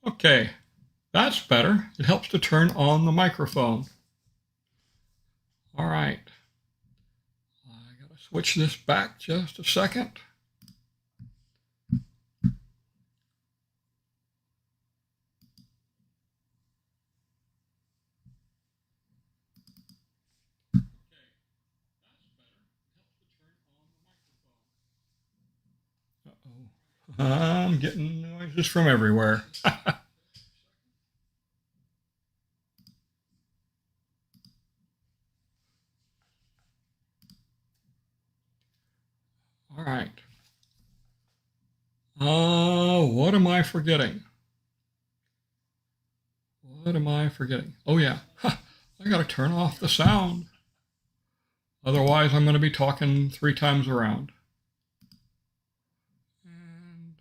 Okay, that's better. It helps to turn on the microphone. All right. I got to switch this back just a second. Uh-oh. I'm getting noises from everywhere. All right. What am I forgetting? What am I forgetting? Oh, yeah. I got to turn off the sound. Otherwise, I'm going to be talking 3 times around. And,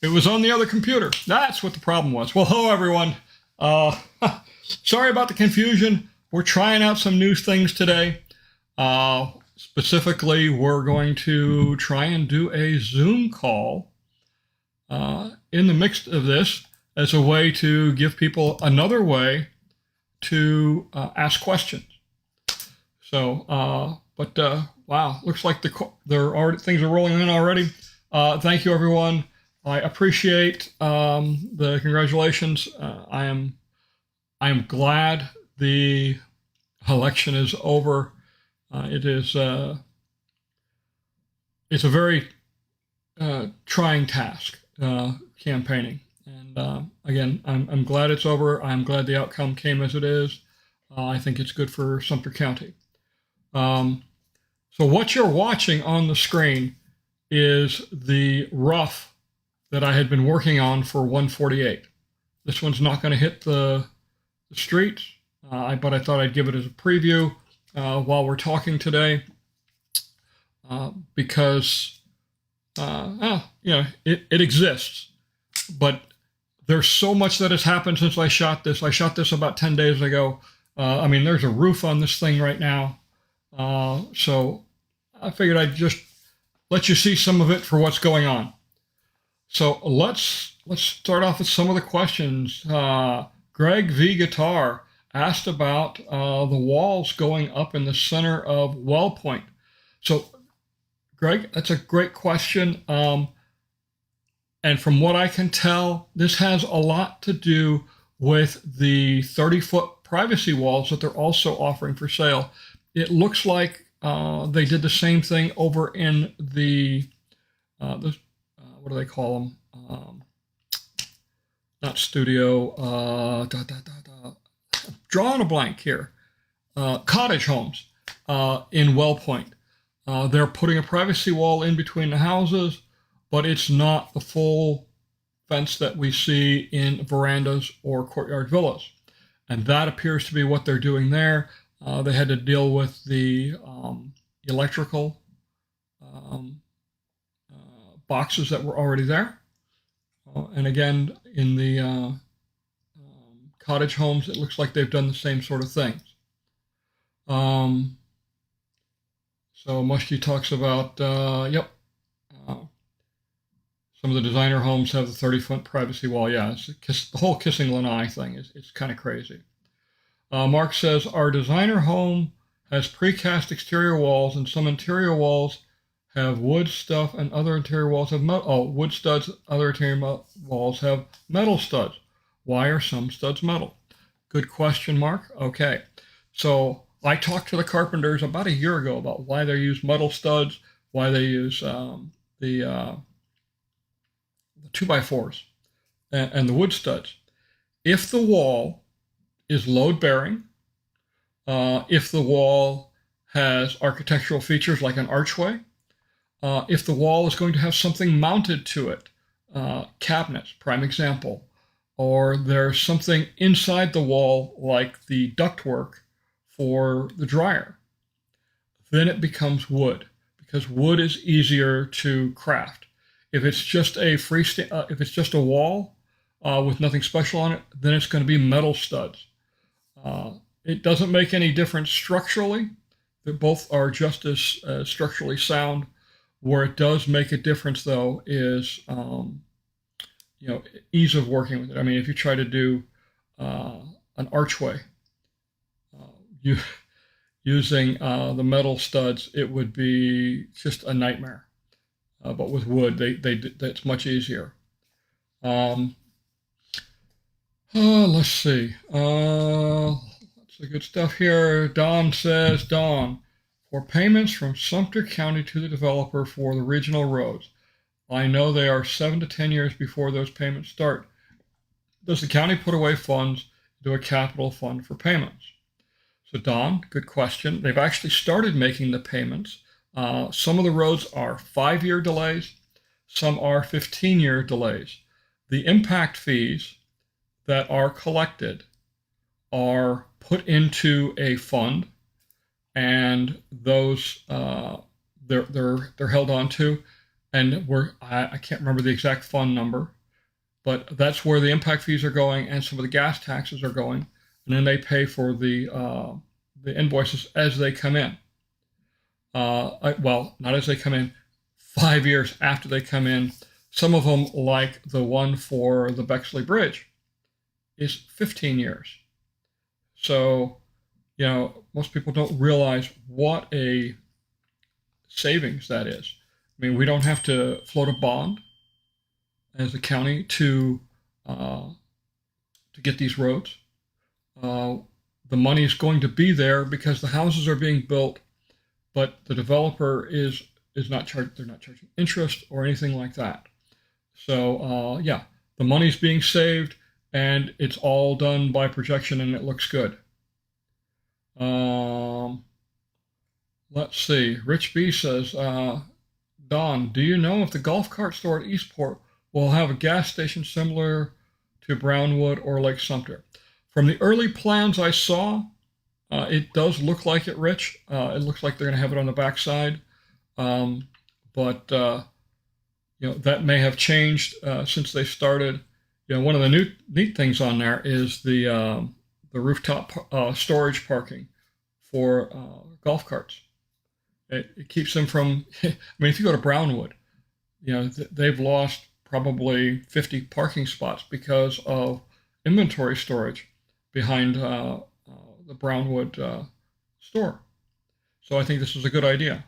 It was on the other computer. That's what the problem was. Well, hello, everyone. Uh, Sorry about the confusion. We're trying out some new things today. Specifically, we're going to try and do a Zoom call in the mix of this as a way to give people another way to ask questions. So, wow, looks like things are rolling in already. Thank you, everyone. I appreciate the congratulations. I am glad the election is over. It's a very trying task, campaigning. And again, I'm glad it's over. I'm glad the outcome came as it is. I think it's good for Sumter County. So what you're watching on the screen is the rough that I had been working on for 148. This one's not going to hit the streets, but I thought I'd give it as a preview while we're talking today because it exists, but there's so much that has happened since I shot this. I shot this about 10 days ago. There's a roof on this thing right now. So I figured I'd just let you see some of it for what's going on. So let's start off with some of the questions. Greg V. Guitar asked about the walls going up in the center of Well Point. So, Greg, that's a great question. And from what I can tell, this has a lot to do with the 30-foot privacy walls that they're also offering for sale. It looks like they did the same thing over in the what do they call them? Not studio. Drawing a blank here. Cottage homes in Well Point. They're putting a privacy wall in between the houses, but it's not the full fence that we see in verandas or courtyard villas. And that appears to be what they're doing there. They had to deal with the electrical boxes that were already there. And again, in the cottage homes, it looks like they've done the same sort of things. So Muskie talks about, some of the designer homes have the 30-foot privacy wall. Yeah, the whole kissing lanai thing it's kind of crazy. Mark says, our designer home has precast exterior walls and some interior walls have wood stuff and other interior walls have wood studs, other interior walls have metal studs. Why are some studs metal? Good question, Mark. Okay. So I talked to the carpenters about a year ago about why they use metal studs, why they use the 2x4s and the wood studs. If the wall is load bearing, if the wall has architectural features like an archway, if the wall is going to have something mounted to it, cabinets, prime example, or there's something inside the wall like the ductwork for the dryer, then it becomes wood because wood is easier to craft. If it's just if it's just a wall with nothing special on it, then it's going to be metal studs. It doesn't make any difference structurally. both are just as structurally sound. Where it does make a difference, though, is ease of working with it. I mean, if you try to do an archway, you using the metal studs, it would be just a nightmare. But with wood, that's much easier. Um, let's see. Lots of good stuff here. Don says, Don, for payments from Sumter County to the developer for the regional roads, I know they are 7 to 10 years before those payments start. Does the county put away funds into a capital fund for payments? So, Don, good question. They've actually started making the payments. Some of the roads are 5-year delays, some are 15-year delays. The impact fees that are collected are put into a fund, and those they're held on to, and I can't remember the exact fund number, but that's where the impact fees are going, and some of the gas taxes are going, and then they pay for the invoices as they come in. Well, not as they come in, 5 years after they come in. Some of them, like the one for the Bexley Bridge, is 15 years. So, most people don't realize what a savings that is. I mean, we don't have to float a bond as a county to get these roads. The money is going to be there because the houses are being built, but the developer is not they're not charging interest or anything like that. So the money's being saved, and it's all done by projection, and it looks good. Let's see. Rich B says, Don, do you know if the golf cart store at Eastport will have a gas station similar to Brownwood or Lake Sumter? From the early plans I saw, it does look like it, Rich. It looks like they're going to have it on the backside. But that may have changed since they started. One of the neat things on there is the rooftop storage parking for golf carts. It keeps them from. I mean, if you go to Brownwood, they've lost probably 50 parking spots because of inventory storage behind the Brownwood store. So I think this is a good idea.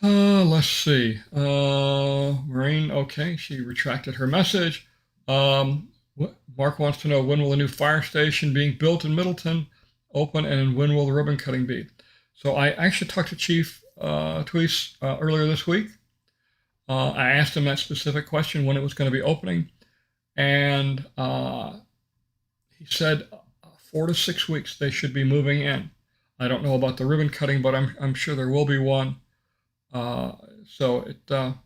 Let's see. Maureen, okay, she retracted her message. Mark wants to know, when will the new fire station being built in Middleton open, and when will the ribbon cutting be? So I actually talked to Chief Tweese earlier this week. I asked him that specific question, when it was going to be opening, and he said 4 to 6 weeks they should be moving in. I don't know about the ribbon cutting, but I'm sure there will be one. So that'll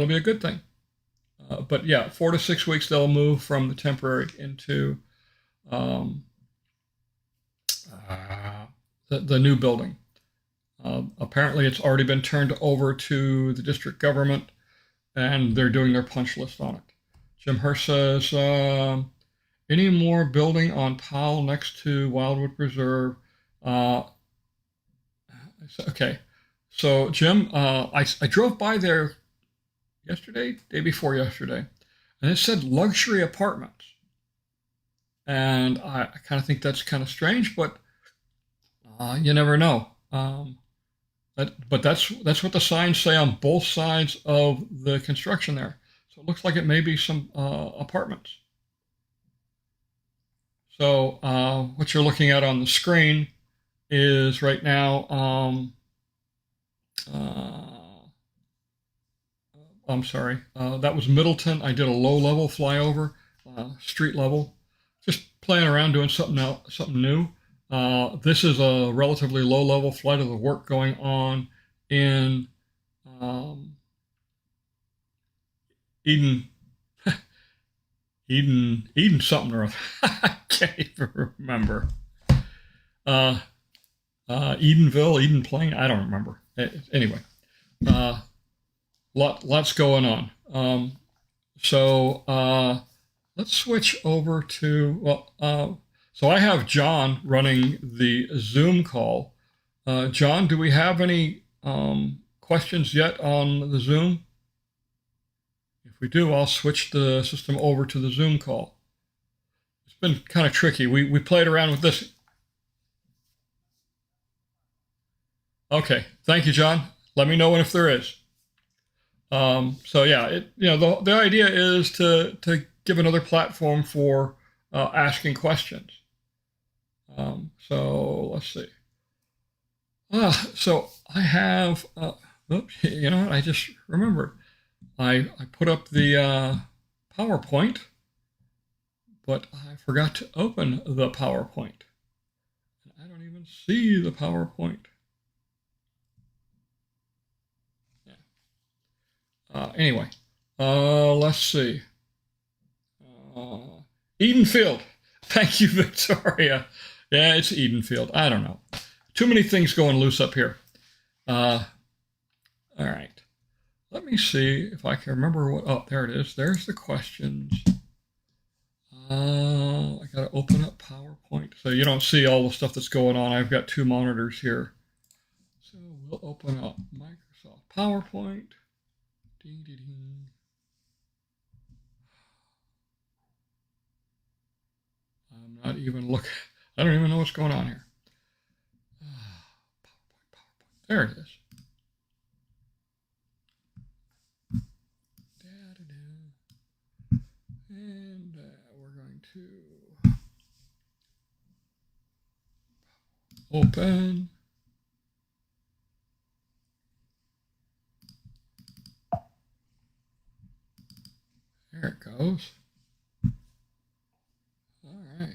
be a good thing. But yeah, 4 to 6 weeks they'll move from the temporary into the new building. Apparently, it's already been turned over to the district government, and they're doing their punch list on it. Jim Hurst says, any more building on Powell next to Wildwood Preserve? Okay, so Jim, I drove by there day before yesterday, and it said luxury apartments. And I kind of think that's kind of strange, but you never know. But that's what the signs say on both sides of the construction there. So it looks like it may be some apartments. So what you're looking at on the screen is right now, I'm sorry, that was Middleton. I did a low-level flyover, street level, just playing around doing something new. This is a relatively low-level flight of the work going on in Eden something or other. I can't even remember. Edenville, Eden Plain, I don't remember. Anyway, lots going on. So let's switch over to, So I have John running the Zoom call. John, do we have any questions yet on the Zoom? If we do, I'll switch the system over to the Zoom call. It's been kind of tricky. We played around with this. Okay, thank you, John. Let me know if there is. So yeah, the idea is to give another platform for asking questions. So let's see. So I have. Oops, you know what? I just remembered. I put up the PowerPoint, but I forgot to open the PowerPoint. I don't even see the PowerPoint. Anyway, let's see. Edenfield. Thank you, Victoria. Yeah, it's Edenfield. I don't know. Too many things going loose up here. All right. Let me see if I can remember what. Oh, there it is. There's the questions. I got to open up PowerPoint. So you don't see all the stuff that's going on. I've got two monitors here. So we'll open up Microsoft PowerPoint. Ding, ding, ding. I'm not even looking. I don't even know what's going on here. PowerPoint. There it is. And we're going to open. There it goes. All right.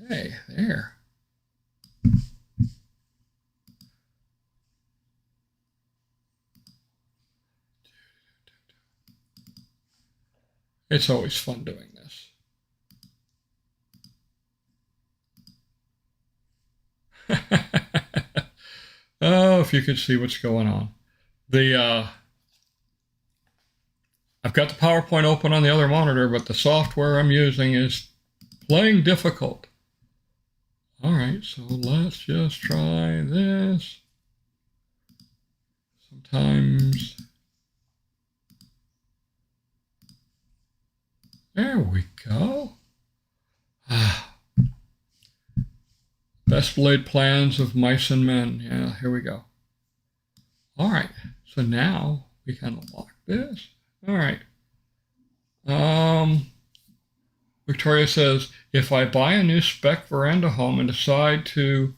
Hey, there. It's always fun doing this. Oh, if you could see what's going on. I've got the PowerPoint open on the other monitor, but the software I'm using is playing difficult. All right, so let's just try this. Sometimes. There we go. Best laid plans of mice and men. Yeah, here we go. All right, so now we can lock this. All right. Victoria says, if I buy a new spec veranda home and decide to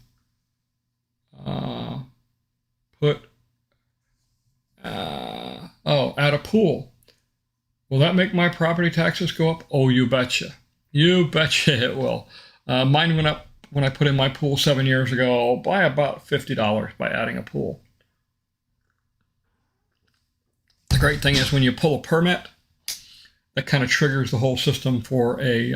add a pool, will that make my property taxes go up? Oh, you betcha. You betcha it will. Mine went up when I put in my pool 7 years ago by about $50 by adding a pool. The great thing is when you pull a permit, that kind of triggers the whole system for a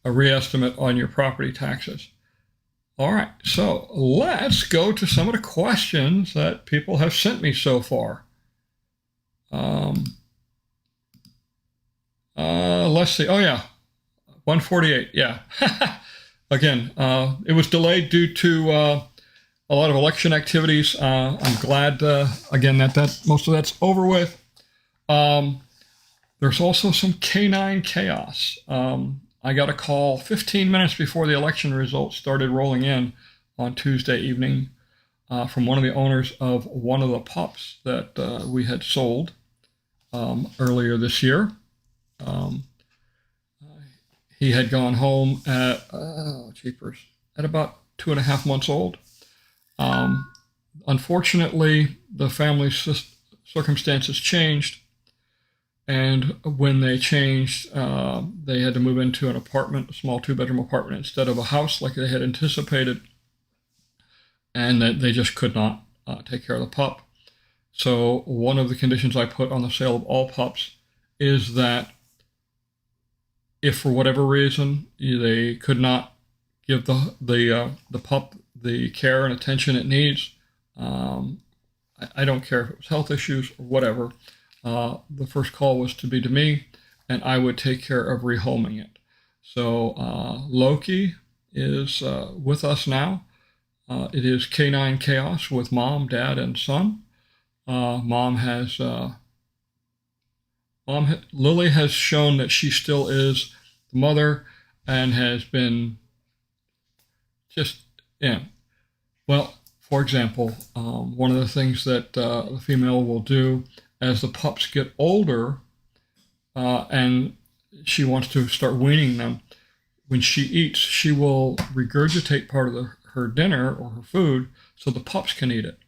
reestimate on your property taxes. All right, so let's go to some of the questions that people have sent me so far. Let's see. Oh, yeah, 148. Yeah. Again, it was delayed due to a lot of election activities. I'm glad, again, that most of that's over with. There's also some canine chaos. I got a call 15 minutes before the election results started rolling in on Tuesday evening from one of the owners of one of the pups that we had sold earlier this year. He had gone home at, at about 2.5 months old. Unfortunately, the family's circumstances changed. And when they changed, they had to move into an apartment, a small 2-bedroom apartment, instead of a house like they had anticipated. And that they just could not take care of the pup. So one of the conditions I put on the sale of all pups is that if for whatever reason they could not give the pup the care and attention it needs, I I don't care if it was health issues or whatever. The first call was to be to me, and I would take care of rehoming it. So Loki is with us now. It is Canine Chaos with mom, dad, and son. Lily has shown that she still is the mother and has been just, yeah. Well, for example, one of the things that the female will do as the pups get older and she wants to start weaning them, when she eats, she will regurgitate part of her dinner or her food so the pups can eat it.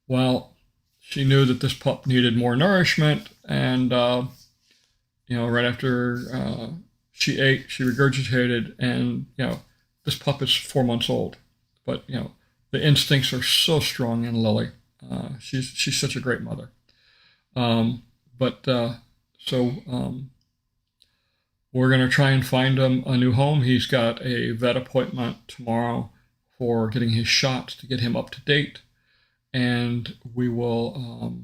Well, she knew that this pup needed more nourishment, and right after she ate, she regurgitated, and this pup is 4 months old, but the instincts are so strong in Lily. She's such a great mother. So we're going to try and find him a new home. He's got a vet appointment tomorrow for getting his shots to get him up to date, and we will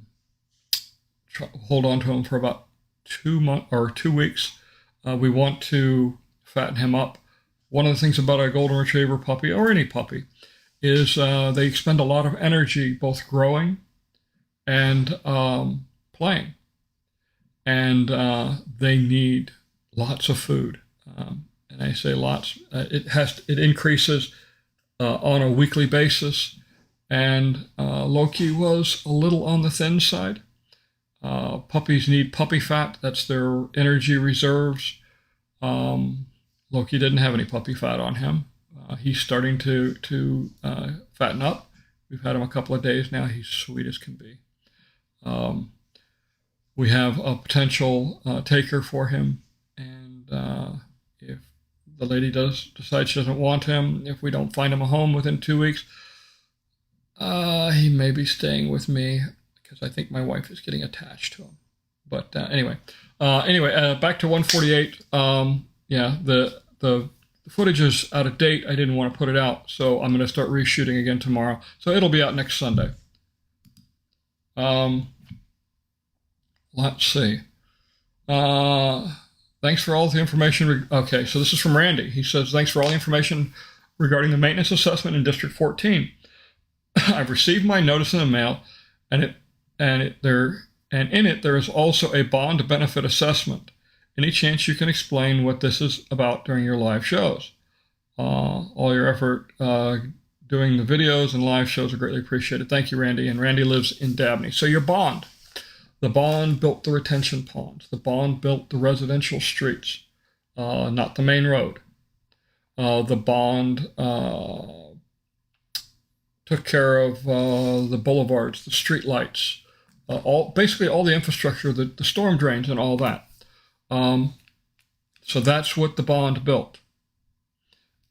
hold on to him for about 2 months or 2 weeks. We want to fatten him up. One of the things about a golden retriever puppy, or any puppy, is they expend a lot of energy both growing and playing, and they need lots of food. And I say lots. It increases on a weekly basis, and Loki was a little on the thin side. Puppies need puppy fat. That's their energy reserves. Loki didn't have any puppy fat on him. He's starting to fatten up. We've had him a couple of days now. He's sweet as can be. We have a potential taker for him, and if the lady does decide she doesn't want him, if we don't find him a home within 2 weeks, he may be staying with me because I think my wife is getting attached to him. But anyway, back to 148. The footage is out of date. I didn't want to put it out, so I'm going to start reshooting again tomorrow. So it'll be out next Sunday. Let's see. Thanks for all the information. Okay, so this is from Randy. He says, thanks for all the information regarding the maintenance assessment in District 14. I've received my notice in the mail, and in it there is also a bond benefit assessment. Any chance you can explain what this is about during your live shows? All your effort doing the videos and live shows are greatly appreciated. Thank you, Randy. And Randy lives in Dabney. So your bond. The bond built the retention ponds. The bond built the residential streets, not the main road. The bond took care of the boulevards, the street lights, basically all the infrastructure, the storm drains and all that. So that's what the bond built.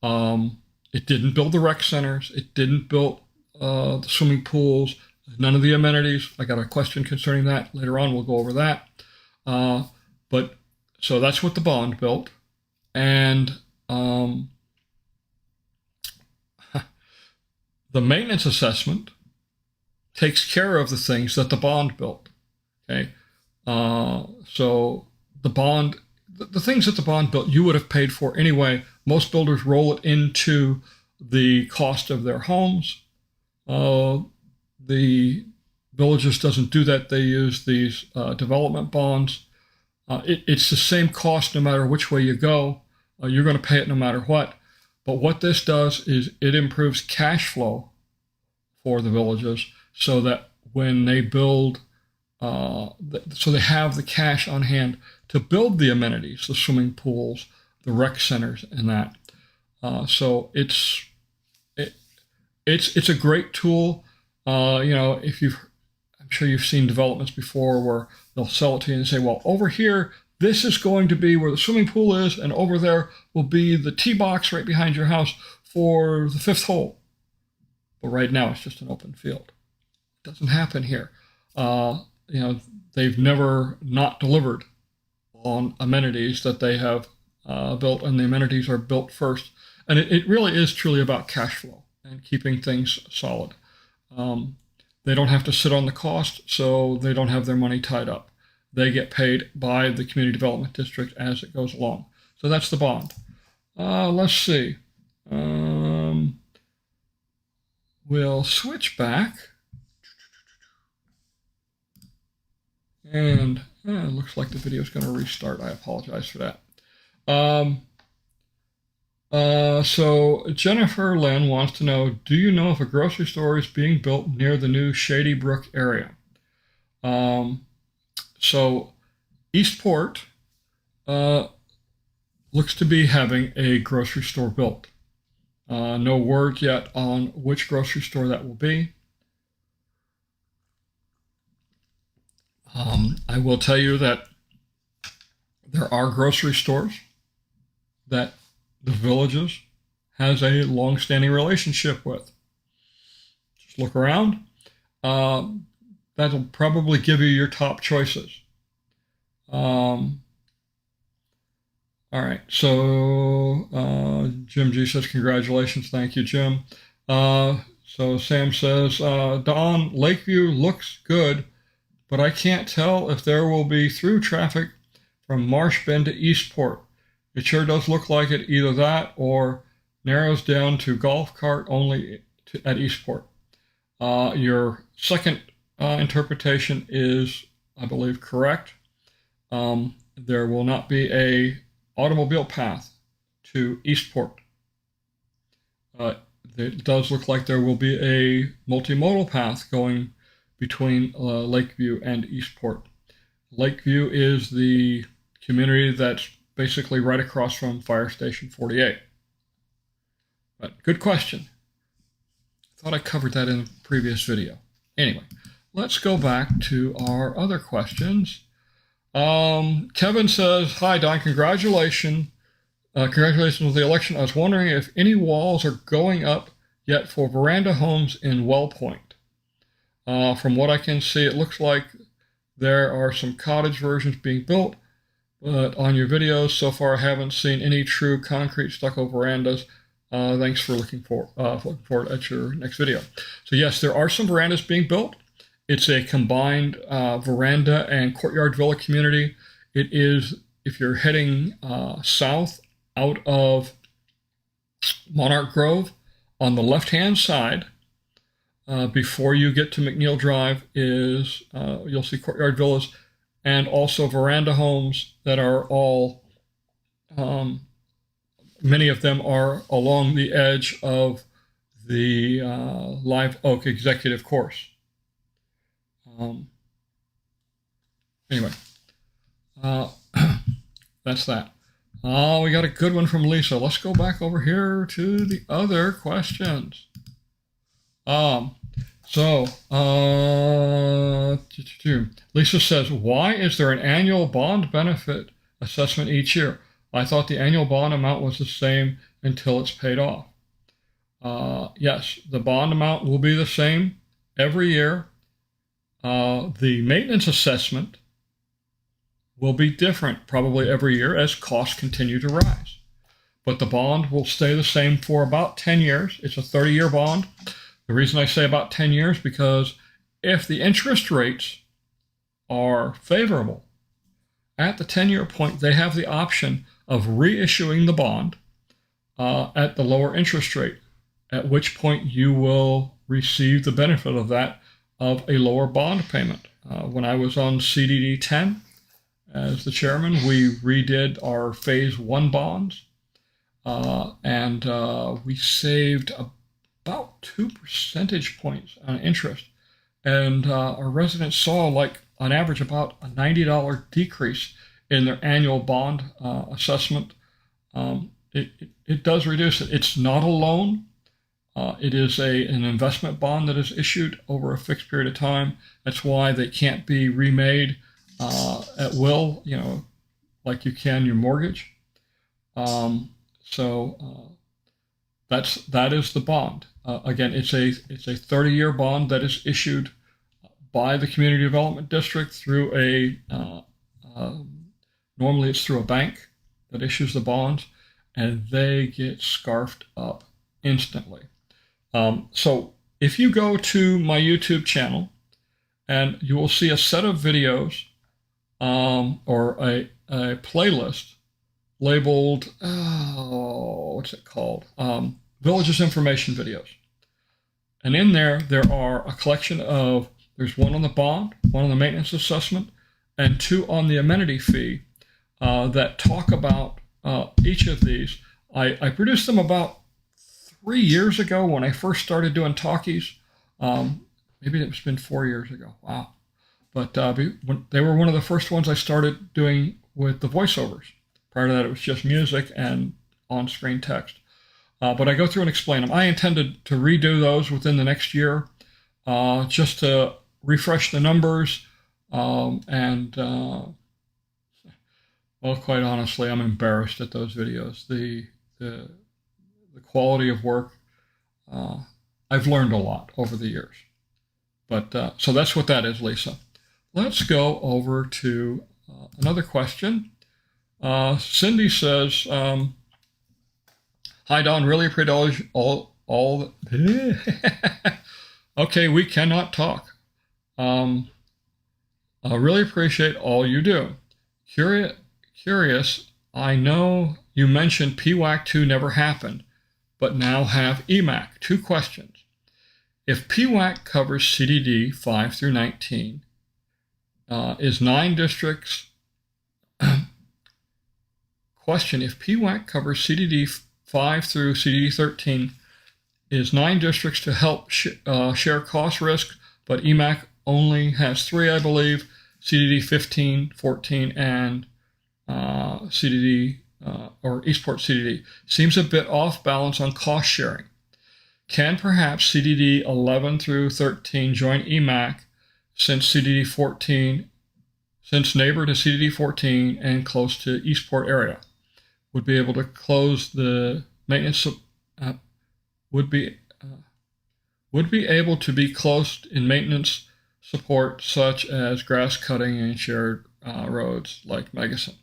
It didn't build the rec centers. It didn't build the swimming pools. None of the amenities. I got a question concerning that. Later on, we'll go over that. But so that's what the bond built. And the maintenance assessment takes care of the things that the bond built. Okay. So the bond, the things that the bond built, you would have paid for anyway. Most builders roll it into the cost of their homes. The Villages doesn't do that. They use these development bonds. It's the same cost no matter which way you go. You're going to pay it no matter what. But what this does is it improves cash flow for the Villages so that when they build, so they have the cash on hand to build the amenities, the swimming pools, the rec centers, and that. So it's a great tool. I'm sure you've seen developments before where they'll sell it to you and say, well, over here, this is going to be where the swimming pool is, and over there will be the tee box right behind your house for the 5th hole. But right now, it's just an open field. It doesn't happen here. They've never not delivered on amenities that they have built, and the amenities are built first. And it really is truly about cash flow and keeping things solid. they don't have to sit on the cost, so they don't have their money tied up. They get paid by the community development district as it goes along. So that's the bond. Let's see. We'll switch back. And it looks like the video is going to restart. I apologize for that. So Jennifer Lynn wants to know, do you know if a grocery store is being built near the new Shady Brook area? So Eastport looks to be having a grocery store built. No word yet on which grocery store that will be. I will tell you that there are grocery stores that the Villages has a long-standing relationship with. Just look around. That'll probably give you your top choices. All right, so Jim G says, congratulations. Thank you, Jim. So Sam says, Don, Lakeview looks good, but I can't tell if there will be through traffic from Marsh Bend to Eastport. It sure does look like it, either that or narrows down to golf cart only at Eastport. Your second interpretation is, I believe, correct. There will not be a automobile path to Eastport. It does look like there will be a multimodal path going between Lakeview and Eastport. Lakeview is the community that's basically right across from Fire Station 48. But good question. I thought I covered that in a previous video. Anyway, let's go back to our other questions. Kevin says, hi, Don, congratulations. Congratulations with the election. I was wondering if any walls are going up yet for veranda homes in Wellpoint. From what I can see, it looks like there are some cottage versions being built, but on your videos so far, I haven't seen any true concrete stucco verandas. Thanks for looking forward at your next video. So yes, there are some verandas being built. It's a combined veranda and courtyard villa community. It is, if you're heading south out of Monarch Grove, on the left-hand side, before you get to McNeil Drive, is you'll see courtyard villas and also veranda homes that are all, many of them are along the edge of the Live Oak Executive Course. Anyway, that's that. We got a good one from Lisa. Let's go back over here to the other questions. Lisa says, why is there an annual bond benefit assessment each year? I thought the annual bond amount was the same until it's paid off. Yes, the bond amount will be the same every year. The maintenance assessment will be different probably every year as costs continue to rise. But the bond will stay the same for about 10 years. It's a 30-year bond. The reason I say about 10 years, because if the interest rates are favorable, at the 10-year point, they have the option of reissuing the bond at the lower interest rate, at which point you will receive the benefit of that, of a lower bond payment. When I was on CDD 10 as the chairman, we redid our phase 1 bonds, and we saved about 2 percentage points on interest. And our residents saw, like, on average, about a $90 decrease in their annual bond assessment. It does reduce it. It's not a loan. It is an investment bond that is issued over a fixed period of time. That's why they can't be remade at will, like you can your mortgage. That is the bond. Again, it's a 30-year bond that is issued by the Community Development District through normally it's through a bank that issues the bonds, and they get scarfed up instantly. So if you go to my YouTube channel, and you will see a set of videos or a playlist labeled, what's it called? Villages Information Videos. And in there are a collection of, there's one on the bond, one on the maintenance assessment, and two on the amenity fee that talk about each of these. I produced them about 3 years ago when I first started doing talkies. Maybe it's been 4 years ago. Wow. But they were one of the first ones I started doing with the voiceovers. Prior to that, it was just music and on-screen text. But I go through and explain them. I intended to redo those within the next year, just to refresh the numbers. Well, quite honestly, I'm embarrassed at those videos. The quality of work, I've learned a lot over the years. But so that's what that is, Lisa. Let's go over to another question. Cindy says, "Hi Don, really appreciate all okay, we cannot talk. I really appreciate all you do. Curious, I know you mentioned PWAC 2 never happened, but now have EMAC. 2 questions. If PWAC covers CDD 5 through 19, is 9 districts... Question, if PWAC covers CDD 5 through CDD 13, is 9 districts to help share cost risk, but EMAC only has 3, I believe, CDD 15, 14, and CDD, or Eastport CDD. Seems a bit off balance on cost sharing. Can perhaps CDD 11 through 13 join EMAC since CDD 14, since neighbor to CDD 14 and close to Eastport area? Would be able to close the maintenance, would be able to be closed in maintenance support such as grass cutting and shared roads like Megason.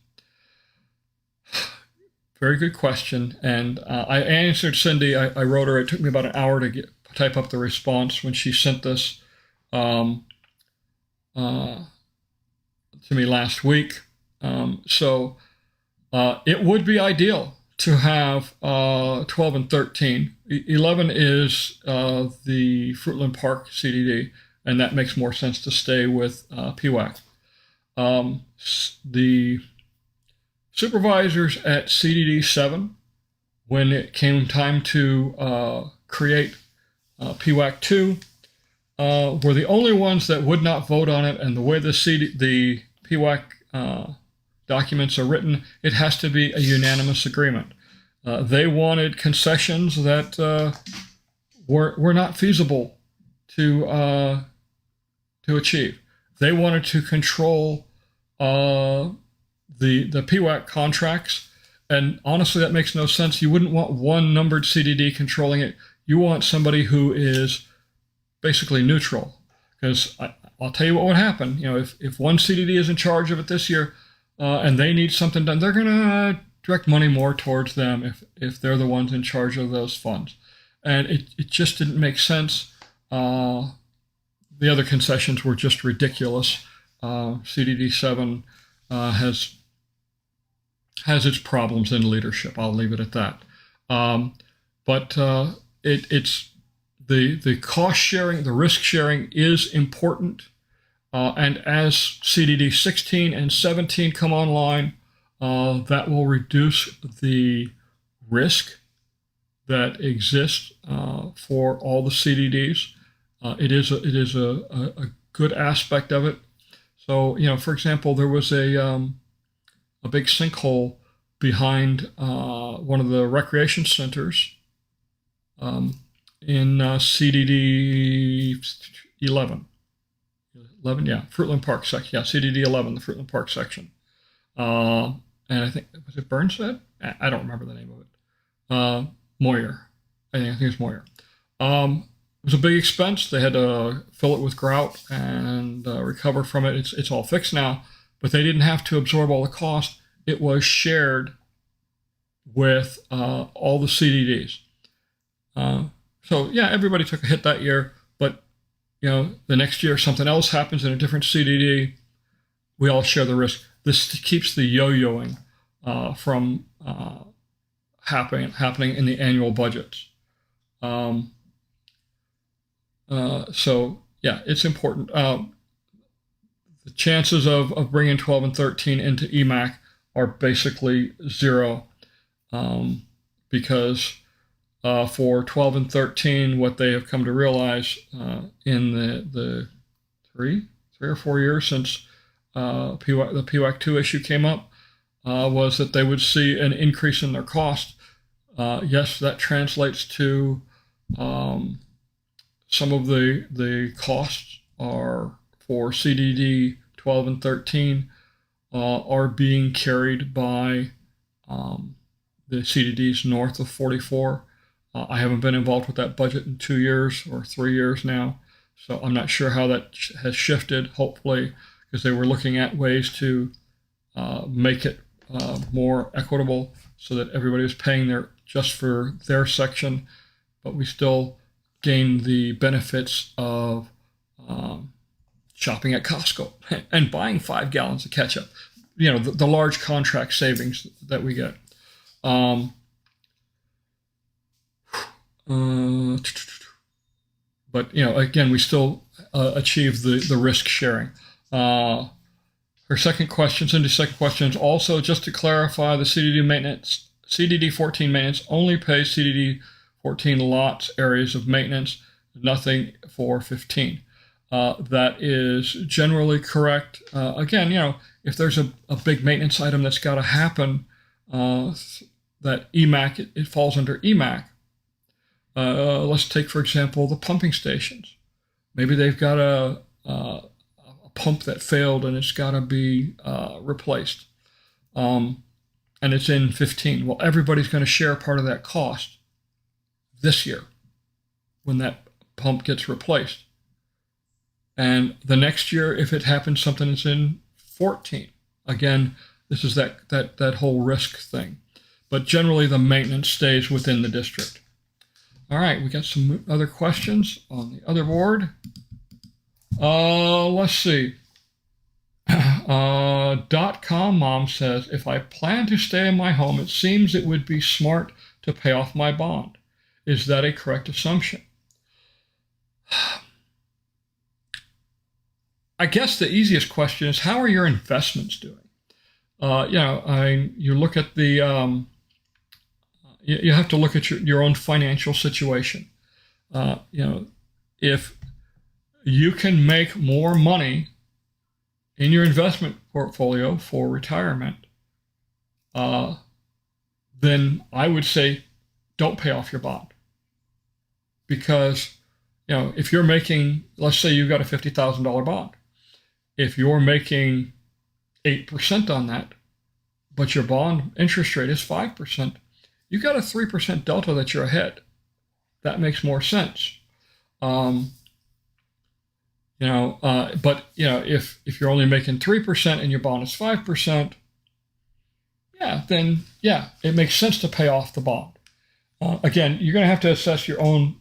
Very good question. And I answered Cindy. I wrote her. It took me about an hour to type up the response when she sent this to me last week. So it would be ideal to have 12 and 13. 11 is the Fruitland Park CDD, and that makes more sense to stay with PWAC. The supervisors at CDD 7, when it came time to create PWAC 2, were the only ones that would not vote on it. And the way the PWAC documents are written, it has to be a unanimous agreement. They wanted concessions that were not feasible to achieve. They wanted to control the PWAC contracts, and honestly, that makes no sense. You wouldn't want one numbered CDD controlling it. You want somebody who is basically neutral, because I'll tell you what would happen. You know, if one CDD is in charge of it this year, and they need something done, they're going to direct money more towards them if they're the ones in charge of those funds. And it just didn't make sense. The other concessions were just ridiculous. CDD 7 has its problems in leadership. I'll leave it at that. But it's the cost sharing, the risk sharing is important. And as CDD 16 and 17 come online, that will reduce the risk that exists for all the CDDs. It is a good aspect of it. So, you know, for example, there was a big sinkhole behind one of the recreation centers in CDD 11. 11, yeah, Fruitland Park section. Yeah, CDD 11, the Fruitland Park section. And I think, was it Burnshead? I don't remember the name of it. Moyer. I think it's Moyer. It was a big expense. They had to fill it with grout and recover from it. It's all fixed now, but they didn't have to absorb all the cost. It was shared with all the CDDs. So yeah, everybody took a hit that year, but the next year something else happens in a different CDD. We all share the risk. This keeps the yo-yoing from happening in the annual budgets. So yeah, it's important. The chances of bringing 12 and 13 into EMAC are basically zero, because for 12 and 13, what they have come to realize in the three or 4 years since the PWAC 2 issue came up was that they would see an increase in their cost. Yes, that translates to some of the costs are for CDD 12 and 13 are being carried by the CDDs north of 44. I haven't been involved with that budget in 2 years or 3 years now, so I'm not sure how that has shifted, hopefully, because they were looking at ways to make it more equitable so that everybody was paying just for their section, but we still gain the benefits of shopping at Costco and buying 5 gallons of ketchup. The large contract savings that we get. But again, we still achieve the risk sharing. Her second question, Cindy's second question is also, just to clarify, the CDD 14 maintenance only pays CDD 14 lots areas of maintenance, nothing for 15. That is generally correct. Again, if there's a big maintenance item that's got to happen, that EMAC, it falls under EMAC. Let's take, for example, the pumping stations. Maybe they've got a pump that failed and it's got to be replaced. And it's in 15. Well, everybody's going to share part of that cost this year when that pump gets replaced. And the next year, if it happens, something is in 14. Again, this is that whole risk thing. But generally, the maintenance stays within the district. All right, we got some other questions on the other board. Let's see. .com mom says, if I plan to stay in my home, it seems it would be smart to pay off my bond. Is that a correct assumption? I guess the easiest question is, how are your investments doing? You look at the, you have to look at your own financial situation. If you can make more money in your investment portfolio for retirement, then I would say don't pay off your bond. Because, if you're making, let's say you've got a $50,000 bond. If you're making 8% on that, but your bond interest rate is 5%, you've got a 3% delta that you're ahead. That makes more sense. But if you're only making 3% and your bond is 5%, then it makes sense to pay off the bond. Again, you're going to have to assess your own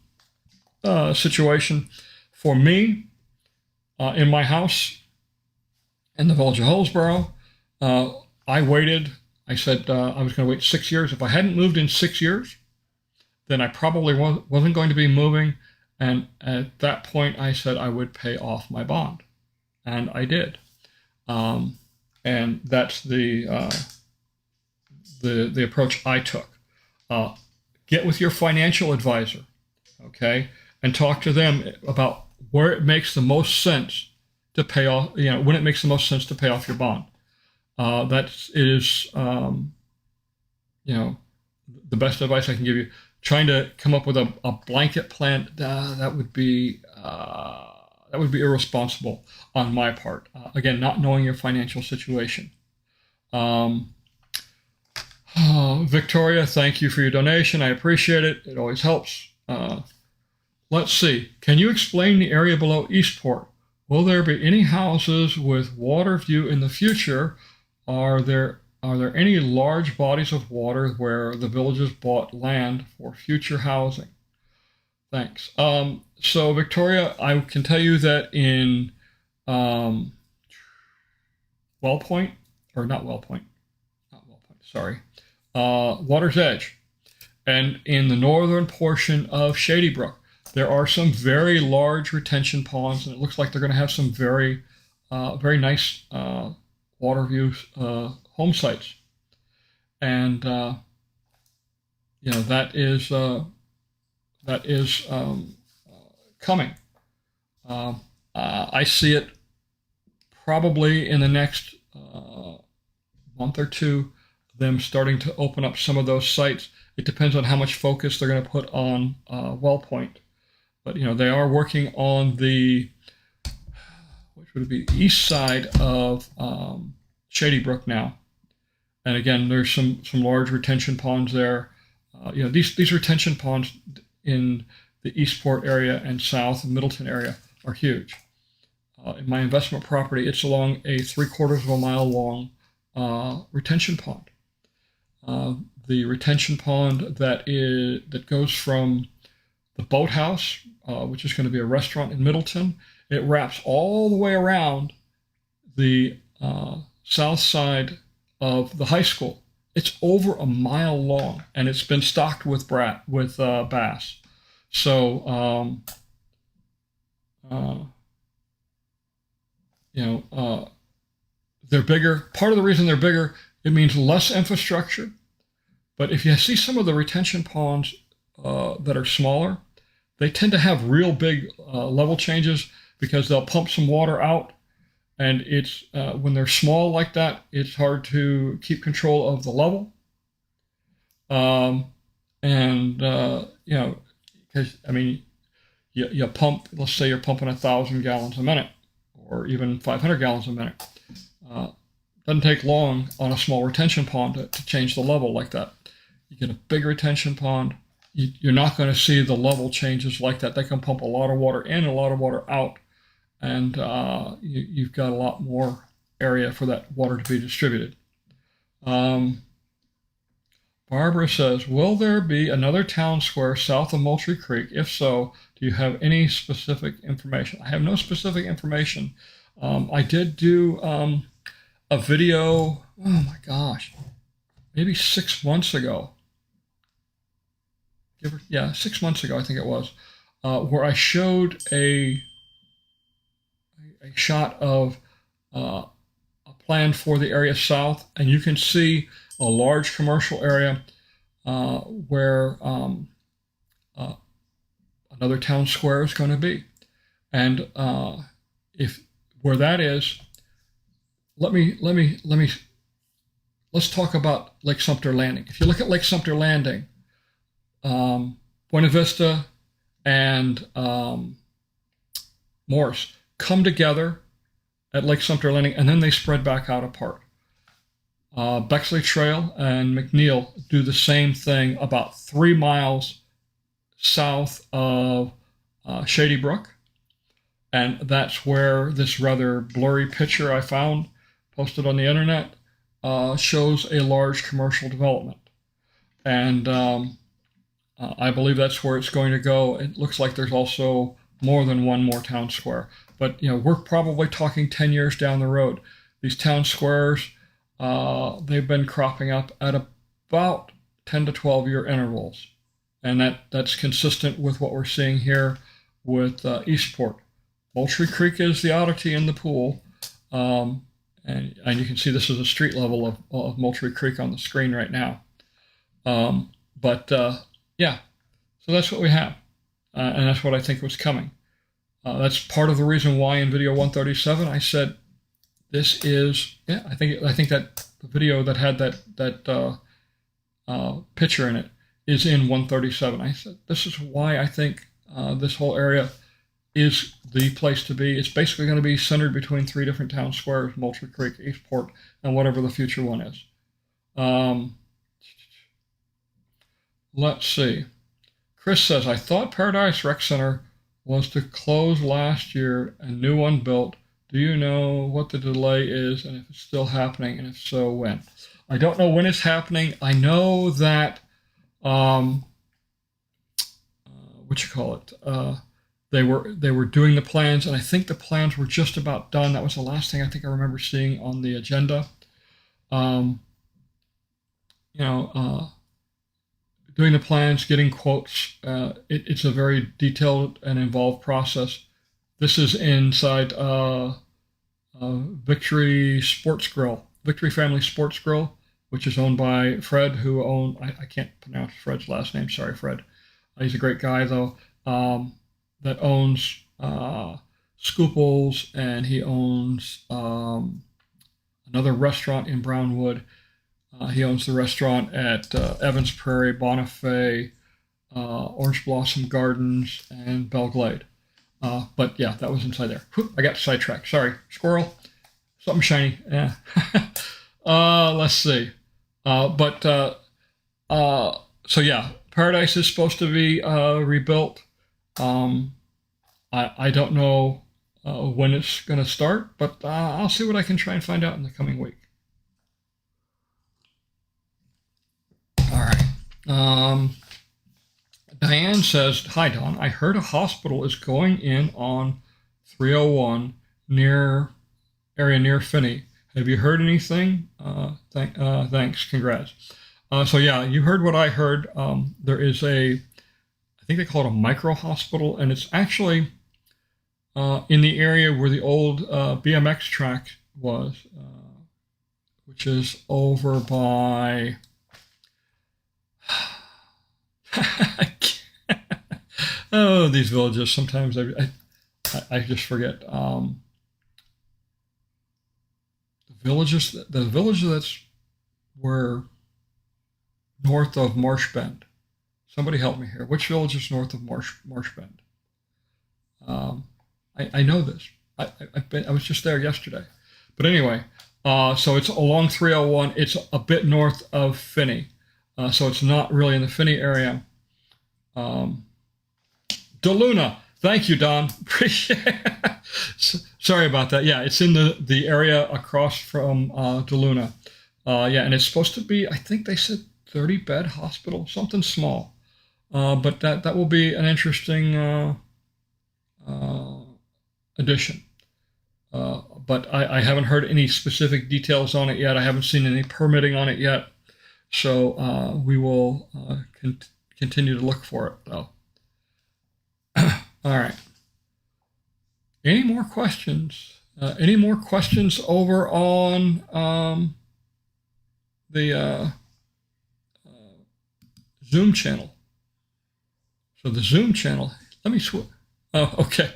situation. For me, in my house in the village of Hillsborough, I waited. I said I was going to wait 6 years. If I hadn't moved in 6 years, then I probably wasn't going to be moving. And at that point, I said I would pay off my bond, and I did. And that's the approach I took. Get with your financial advisor, okay, and talk to them about where it makes the most sense to pay off. When it makes the most sense to pay off your bond. That is, the best advice I can give you. Trying to come up with a blanket plan, that would be irresponsible on my part. Again, not knowing your financial situation. Victoria, thank you for your donation. I appreciate it. It always helps. Let's see. Can you explain the area below Eastport? Will there be any houses with water view in the future? Are there any large bodies of water where the villages bought land for future housing? Thanks. So Victoria, I can tell you that in um, Wellpoint, or not Wellpoint, not Wellpoint, sorry, Water's Edge, and in the northern portion of Shady Brook, there are some very large retention ponds, and it looks like they're going to have some very nice water views home sites, and that is coming. I see it probably in the next month or two, them starting to open up some of those sites. It depends on how much focus they're going to put on Wellpoint, but they are working on the, which would be the east side of Shady Brook now. And again, there's some large retention ponds there. These retention ponds in the Eastport area and South and Middleton area are huge. In my investment property, it's along a 3/4 of a mile long retention pond. The retention pond that goes from the boathouse, which is going to be a restaurant in Middleton, it wraps all the way around the south side of the high school. It's over a mile long, and it's been stocked with bass. So, they're bigger. Part of the reason they're bigger, it means less infrastructure. But if you see some of the retention ponds that are smaller, they tend to have real big level changes because they'll pump some water out. And it's when they're small like that, it's hard to keep control of the level. Because you pump. Let's say you're pumping 1,000 gallons a minute, or even 500 gallons a minute. Doesn't take long on a small retention pond to change the level like that. You get a big retention pond, you're not going to see the level changes like that. They can pump a lot of water in and a lot of water out, and you've got a lot more area for that water to be distributed. Barbara says, will there be another town square south of Moultrie Creek? If so, do you have any specific information? I have no specific information. I did do a video, oh my gosh, maybe 6 months ago. 6 months ago, I think it was, where I showed a shot of a plan for the area south, and you can see a large commercial area where another town square is going to be. And if where that is, let's talk about Lake Sumter Landing. If you look at Lake Sumter Landing, Buena Vista and Morse come together at Lake Sumter Landing, and then they spread back out apart. Bexley Trail and McNeil do the same thing about 3 miles south of Shady Brook. And that's where this rather blurry picture I found posted on the internet shows a large commercial development. And I believe that's where it's going to go. It looks like there's also more than one more town square. But we're probably talking 10 years down the road. These town squares, they've been cropping up at about 10 to 12 year intervals. And that's consistent with what we're seeing here with Eastport. Moultrie Creek is the oddity in the pool. And you can see this is a street level of Moultrie Creek on the screen right now. So that's what we have. And that's what I think was coming. That's part of the reason why in video 137 I said this is, I think that the video that had that picture in it is in 137. I said this is why I think this whole area is the place to be. It's basically going to be centered between 3 different town squares: Moultrie Creek, Eastport, and whatever the future one is. Let's see. Chris says, I thought Paradise Rec Center was to close last year and new one built. Do you know what the delay is and if it's still happening, and if so, when? I don't know when it's happening. I know that what you call it? They were doing the plans, and I think the plans were just about done. That was the last thing I think I remember seeing on the agenda. Um, you know, doing the plans, getting quotes. It's a very detailed and involved process. This is inside Victory Sports Grill, Victory Family Sports Grill, which is owned by Fred, who owned, I can't pronounce Fred's last name. Sorry, Fred. He's a great guy, though, that owns Scooples, and he owns another restaurant in Brownwood. He owns the restaurant at Evans Prairie, Bonifay, Orange Blossom Gardens, and Belglade. But yeah, that was inside there. Whew, I got sidetracked. Sorry. Squirrel. Something shiny. Yeah. Let's see. So yeah, Paradise is supposed to be rebuilt. I don't know when it's going to start, but I'll see what I can try and find out in the coming week. All right. Diane says, "Hi, Don. I heard a hospital is going in on 301 near Finney. Have you heard anything? Thanks. Congrats." So yeah, you heard what I heard. There is I think they call it a micro hospital, and it's actually in the area where the old BMX track was, which is over by. Oh, these villages. Sometimes I just forget. The village that's where north of Marsh Bend. Somebody help me here. Which village is north of Marsh Bend? I know this. I was just there yesterday. But anyway, so it's along 301. It's a bit north of Finney. So it's not really in the Finney area. DeLuna. Thank you, Don. Appreciate it. Sorry about that. Yeah, it's in the area across from DeLuna. Yeah, and it's supposed to be, I think they said 30-bed hospital, something small. But that will be an interesting addition. But I haven't heard any specific details on it yet. I haven't seen any permitting on it yet. So we will continue to look for it, though. All right. Any more questions? Any more questions over on the Zoom channel? So the Zoom channel, let me switch. Oh, okay.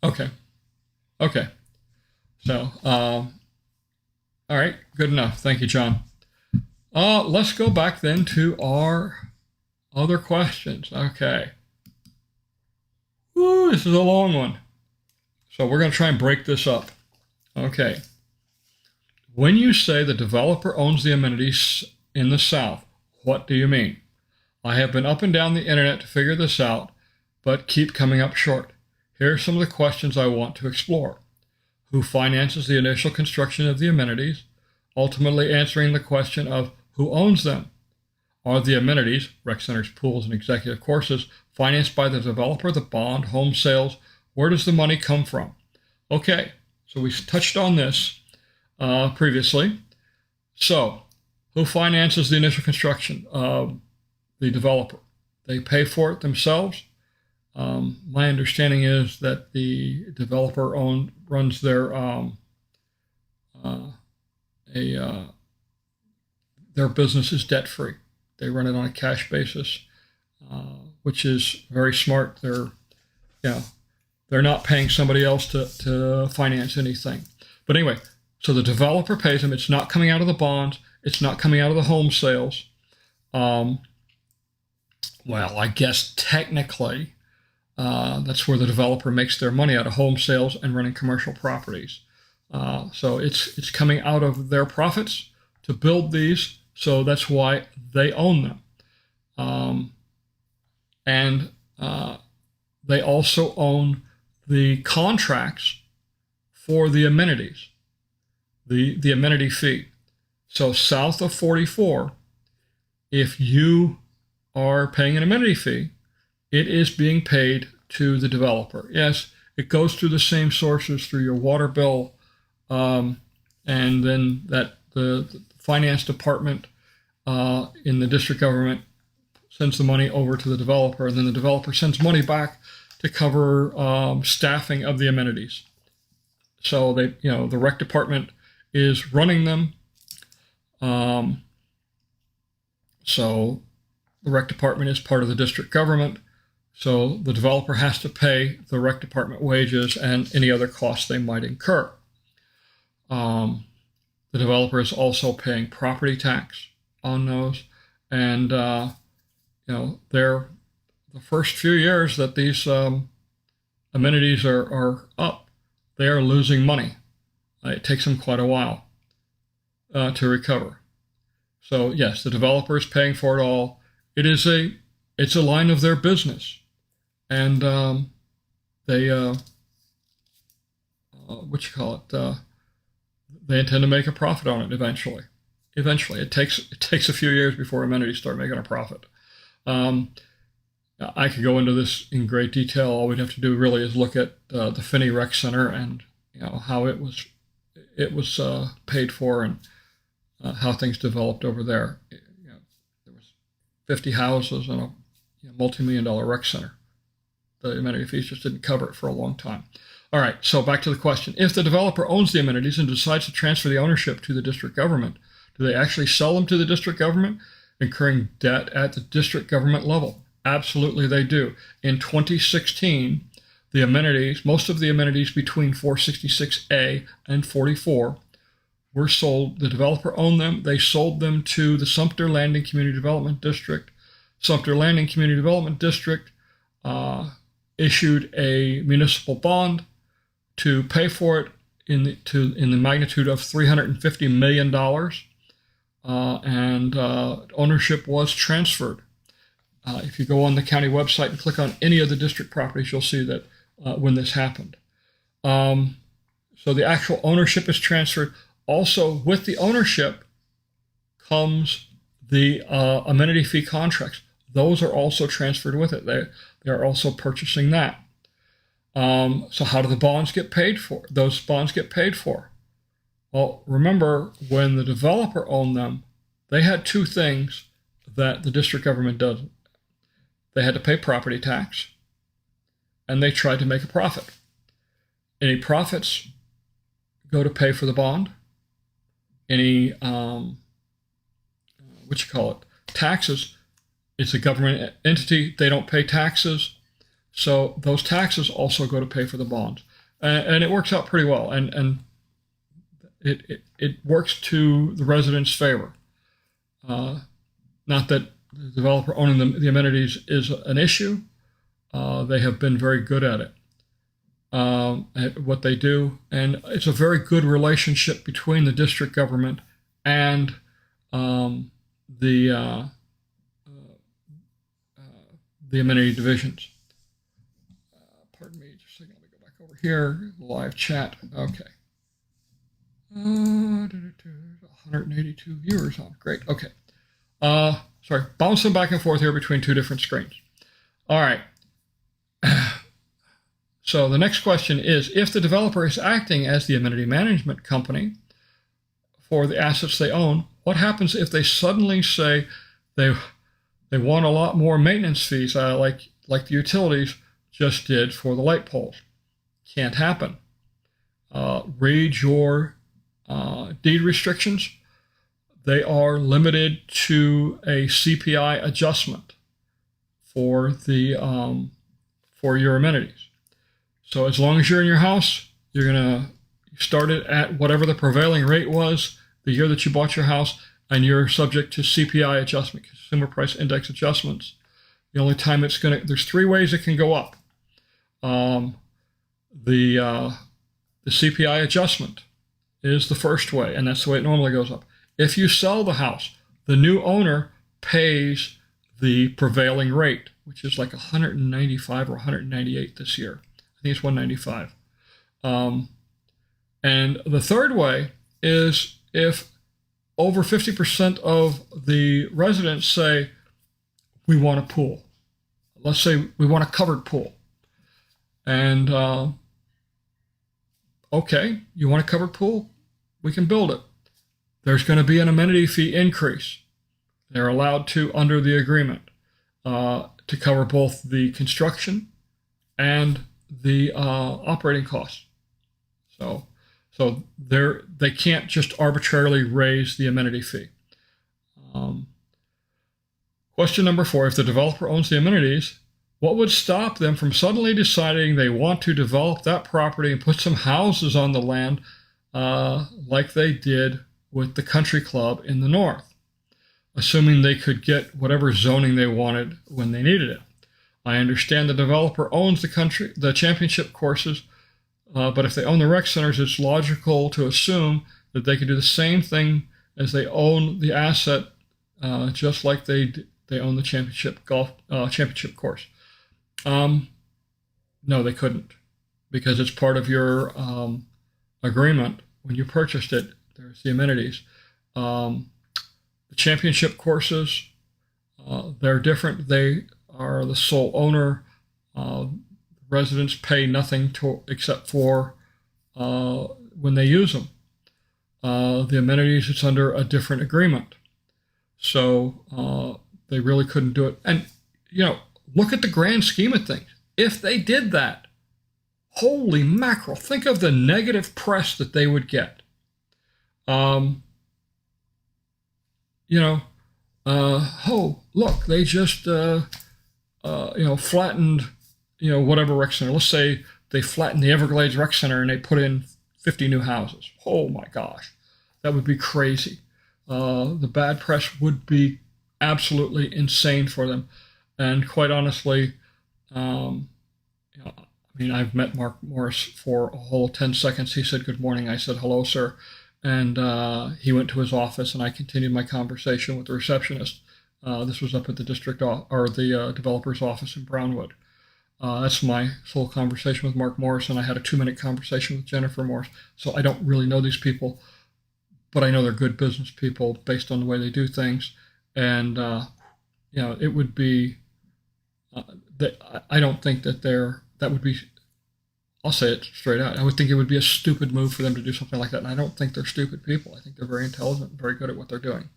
Okay. Okay. So, all right, good enough. Thank you, John. Let's go back then to our other questions. Okay. Ooh, this is a long one. So we're going to try and break this up. Okay. When you say the developer owns the amenities in the South, what do you mean? I have been up and down the internet to figure this out, but keep coming up short. Here are some of the questions I want to explore. Who finances the initial construction of the amenities, ultimately answering the question of who owns them? Are the amenities, rec centers, pools, and executive courses, financed by the developer, the bond, home sales? Where does the money come from? Okay, so we touched on this previously. So, who finances the initial construction? The developer. They pay for it themselves. My understanding is that the developer runs their business is debt free. They run it on a cash basis, which is very smart. They're not paying somebody else to finance anything. But anyway, so the developer pays them. It's not coming out of the bonds. It's not coming out of the home sales. Well, I guess technically. That's where the developer makes their money, out of home sales and running commercial properties. So it's coming out of their profits to build these, so that's why they own them. And they also own the contracts for the amenities, the amenity fee. So south of 44, if you are paying an amenity fee, it is being paid to the developer. Yes, it goes through the same sources, through your water bill, and then that the finance department in the district government sends the money over to the developer, and then the developer sends money back to cover staffing of the amenities. So they, the rec department is running them. So the rec department is part of the district government. So the developer has to pay the rec department wages and any other costs they might incur. The developer is also paying property tax on those. And, they're the first few years that these amenities are up, they are losing money. It takes them quite a while to recover. So yes, the developer is paying for it all. It's a line of their business, and they they intend to make a profit on it eventually. It takes a few years before amenities start making a profit. I could go into this in great detail. All we'd have to do really is look at the Finney Rec Center and how it was paid for and how things developed over there. There was 50 houses and a multi-million-dollar rec center. The amenity fees just didn't cover it for a long time. All right, so back to the question. If the developer owns the amenities and decides to transfer the ownership to the district government, do they actually sell them to the district government, incurring debt at the district government level? Absolutely they do. In 2016, most of the amenities between 466A and 44 were sold. The developer owned them. They sold them to the Sumter Landing Community Development District. Sumter Landing Community Development District issued a municipal bond to pay for it in the magnitude of $350 million, and ownership was transferred. If you go on the county website and click on any of the district properties, you'll see that when this happened. So the actual ownership is transferred. Also, with the ownership comes the amenity fee contracts. Those are also transferred with it. They are also purchasing that. So how do the bonds get paid for? Those bonds get paid for. Well, remember, when the developer owned them, they had two things that the district government doesn't. They had to pay property tax, and they tried to make a profit. Any profits go to pay for the bond. Any, taxes, it's a government entity, they don't pay taxes, so those taxes also go to pay for the bond. And it works out pretty well, and it works to the residents' favor. Not that the developer owning the amenities is an issue. They have been very good at it, at what they do. And it's a very good relationship between the district government and the amenity divisions. Pardon me, just a second. Let me go back over here. Live chat. Okay. 182 viewers on. Great. Okay. Sorry, bouncing back and forth here between two different screens. All right. So the next question is, if the developer is acting as the amenity management company for the assets they own, what happens if they suddenly say they want a lot more maintenance fees, like the utilities just did for the light poles? Can't happen. Read your deed restrictions. They are limited to a CPI adjustment for your amenities. So as long as you're in your house, you're going to start it at whatever the prevailing rate was the year that you bought your house, and you're subject to CPI adjustment, Consumer Price Index adjustments. The only time there's three ways it can go up. The CPI adjustment is the first way, and that's the way it normally goes up. If you sell the house, the new owner pays the prevailing rate, which is like 195 or 198 this year. I think it's 195. And the third way is if over 50% of the residents say, we want a pool. Let's say we want a covered pool. And, okay, you want a covered pool? We can build it. There's going to be an amenity fee increase. They're allowed to, under the agreement, to cover both the construction and the operating costs. So they can't just arbitrarily raise the amenity fee. Question number 4, if the developer owns the amenities, what would stop them from suddenly deciding they want to develop that property and put some houses on the land like they did with the country club in the north, assuming they could get whatever zoning they wanted when they needed it? I understand the developer owns the championship courses, but if they own the rec centers, it's logical to assume that they could do the same thing as they own the asset, just like they own the championship course. No, they couldn't, because it's part of your agreement when you purchased it. There's the amenities. The championship courses, they're different. They are the sole owner. Residents pay nothing except for when they use them. The amenities, it's under a different agreement. So they really couldn't do it. And, look at the grand scheme of things. If they did that, holy mackerel, think of the negative press that they would get. Oh, look, they just, flattened, whatever rec center. Let's say they flattened the Everglades Rec Center and they put in 50 new houses. Oh my gosh, that would be crazy. The bad press would be absolutely insane for them. And quite honestly, I've met Mark Morris for a whole 10 seconds. He said, "Good morning." I said, "Hello, sir." And he went to his office, and I continued my conversation with the receptionist. This was up at the the developer's office in Brownwood. That's my sole conversation with Mark Morris, and I had a 2-minute conversation with Jennifer Morris. So I don't really know these people, but I know they're good business people based on the way they do things. And it would be. I don't think that that would be. I'll say it straight out. I would think it would be a stupid move for them to do something like that. And I don't think they're stupid people. I think they're very intelligent and very good at what they're doing.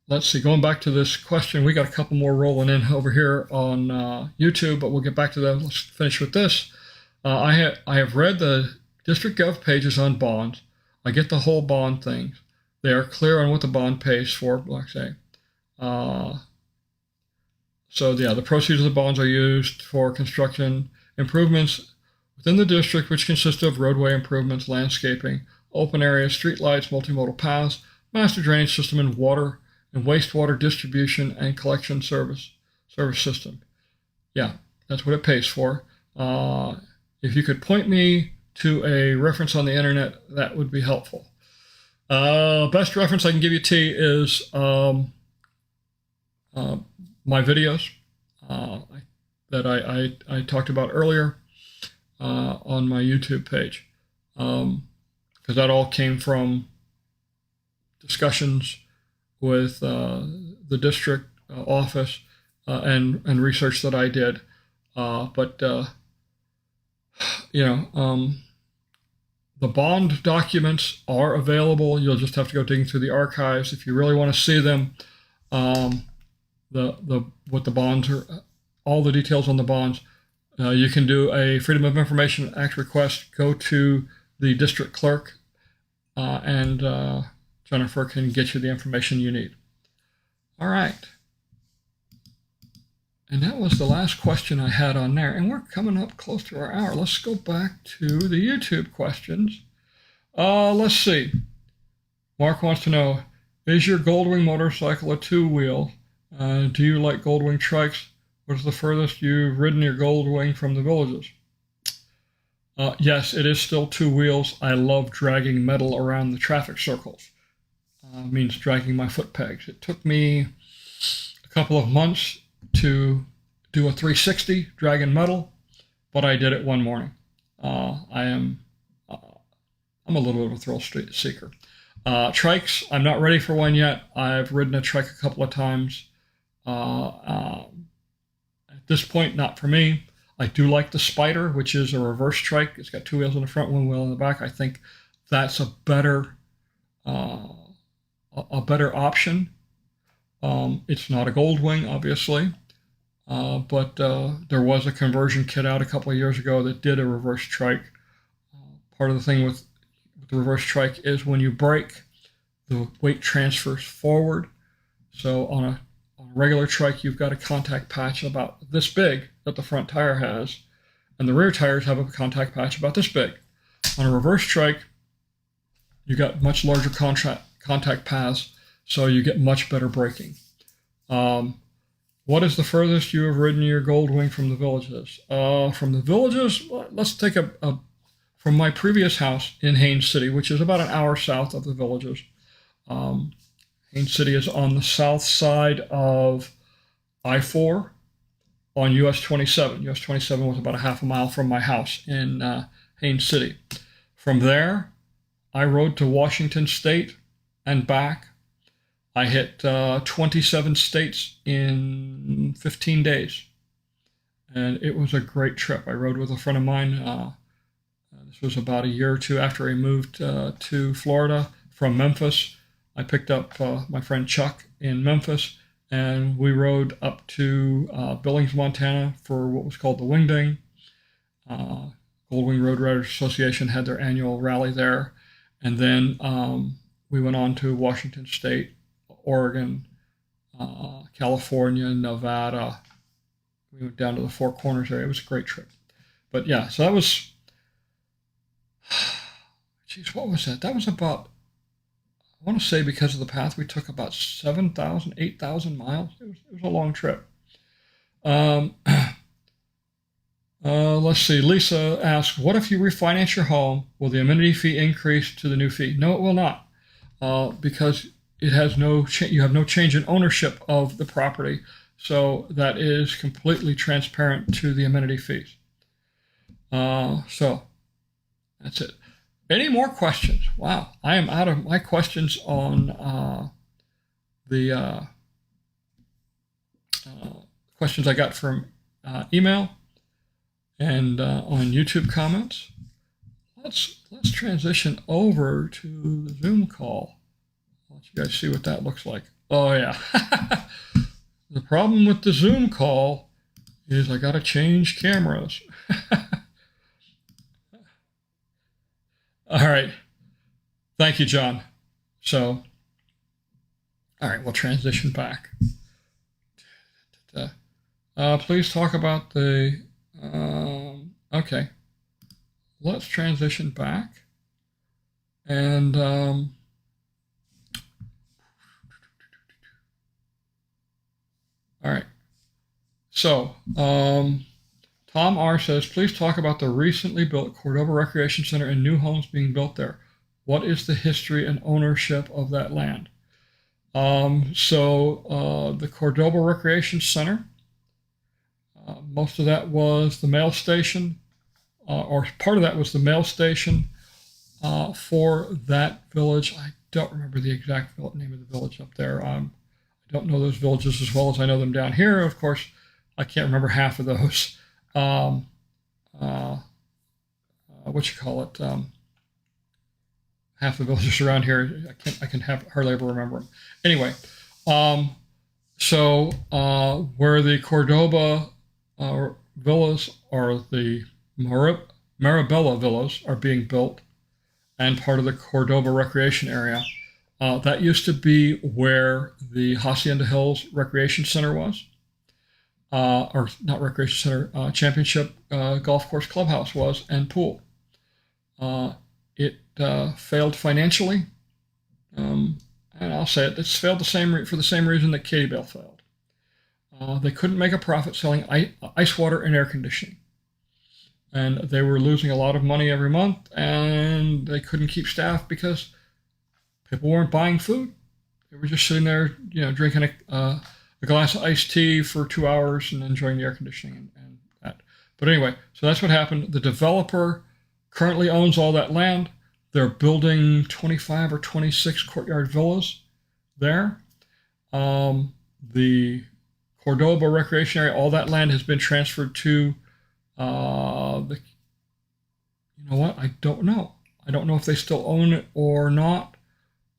Let's see. Going back to this question, we got a couple more rolling in over here on YouTube, but we'll get back to that. Let's finish with this. I have read the District Gov pages on bonds. I get the whole bond thing. They are clear on what the bond pays for, let's say. The proceeds of the bonds are used for construction improvements within the district, which consist of roadway improvements, landscaping, open areas, streetlights, multimodal paths, master drainage system, and water and wastewater distribution and collection service system. Yeah, that's what it pays for. If you could point me to a reference on the internet, that would be helpful. Best reference I can give you, T, is my videos that I talked about earlier on my YouTube page, because that all came from discussions with the district office and research that I did. The bond documents are available. You'll just have to go digging through the archives if you really want to see them. What the bonds are, all the details on the bonds. You can do a Freedom of Information Act request. Go to the district clerk, and Jennifer can get you the information you need. All right. And that was the last question I had on there. And we're coming up close to our hour. Let's go back to the YouTube questions. Let's see. Mark wants to know, is your Goldwing motorcycle a two-wheel? Do you like Goldwing trikes? What is the furthest you've ridden your Goldwing from the villages? Yes, it is still two wheels. I love dragging metal around the traffic circles. Means dragging my foot pegs. It took me a couple of months to do a 360 dragging metal, but I did it one morning. I'm a little bit of a thrill seeker. Trikes, I'm not ready for one yet. I've ridden a trike a couple of times. At this point, not for me. I do like the Spider, which is a reverse trike. It's got 2 wheels in the front, 1 wheel in the back. I think that's a better option. It's not a Goldwing, obviously, but there was a conversion kit out a couple of years ago that did a reverse trike. Part of the thing with the reverse trike is when you brake, the weight transfers forward. So on a regular trike, you've got a contact patch about this big that the front tire has, and the rear tires have a contact patch about this big. On a reverse trike, you got much larger contact paths, so you get much better braking. What is the furthest you have ridden your Goldwing from the Villages? From the Villages, let's take from my previous house in Haines City, which is about an hour south of the Villages. Haines City is on the south side of I-4 on US 27. US 27 was about a half a mile from my house in Haines City. From there, I rode to Washington State and back. I hit 27 states in 15 days. And it was a great trip. I rode with a friend of mine. This was about a year or two after I moved to Florida from Memphis. I picked up my friend Chuck in Memphis, and we rode up to Billings, Montana for what was called the Wingding. Goldwing Road Riders Association had their annual rally there. And then we went on to Washington State, Oregon, California, Nevada. We went down to the Four Corners area. It was a great trip. But yeah, so that was, geez, what was that? That was about, I want to say because of the path, we took about 7,000, 8,000 miles. It was a long trip. Let's see. Lisa asks, what if you refinance your home? Will the amenity fee increase to the new fee? No, it will not, because it has you have no change in ownership of the property. So that is completely transparent to the amenity fees. So that's it. Any more questions? Wow, I am out of my questions on the questions I got from email and on YouTube comments. Let's transition over to the Zoom call. I'll let you guys see what that looks like. Oh yeah. The problem with the Zoom call is I got to change cameras. All right. Thank you, John. So, all right, we'll transition back. Please talk about the, okay. Let's transition back. And, all right. So, Tom R. says, please talk about the recently built Cordova Recreation Center and new homes being built there. What is the history and ownership of that land? The Cordova Recreation Center, most of that was the mail station, or part of that was the mail station for that village. I don't remember the exact name of the village up there. I don't know those villages as well as I know them down here. Of course, I can't remember half of those. Half the villages around here, I can hardly ever remember them. Anyway, where the Cordova villas or the Marabella villas are being built, and part of the Cordova recreation area, that used to be where the Hacienda Hills Recreation Center was. Or not recreation center, championship golf course clubhouse was, and pool. It failed financially, and I'll say it, it's failed for the same reason that Katy Bale failed. They couldn't make a profit selling ice water and air conditioning. And they were losing a lot of money every month, and they couldn't keep staff because people weren't buying food. They were just sitting there, drinking a glass of iced tea for 2 hours and enjoying the air conditioning and that. But anyway, so that's what happened. The developer currently owns all that land. They're building 25 or 26 courtyard villas there. The Cordoba Recreation Area, all that land has been transferred to you know what? I don't know. I don't know if they still own it or not.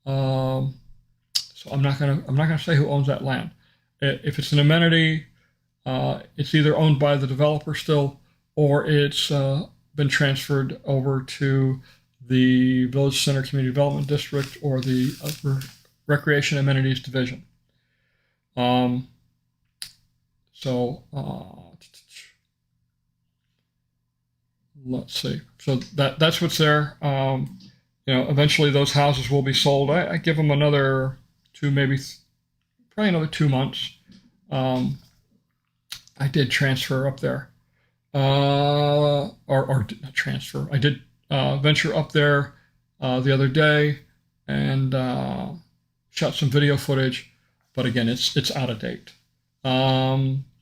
So I'm not gonna say who owns that land. If it's an amenity, it's either owned by the developer still, or it's been transferred over to the Village Center Community Development District or the Recreation Amenities Division. So let's see. So that's what's there. Eventually those houses will be sold. I give them another probably another 2 months. I did transfer up there, or not transfer. I did venture up there the other day and shot some video footage, but again, it's out of date.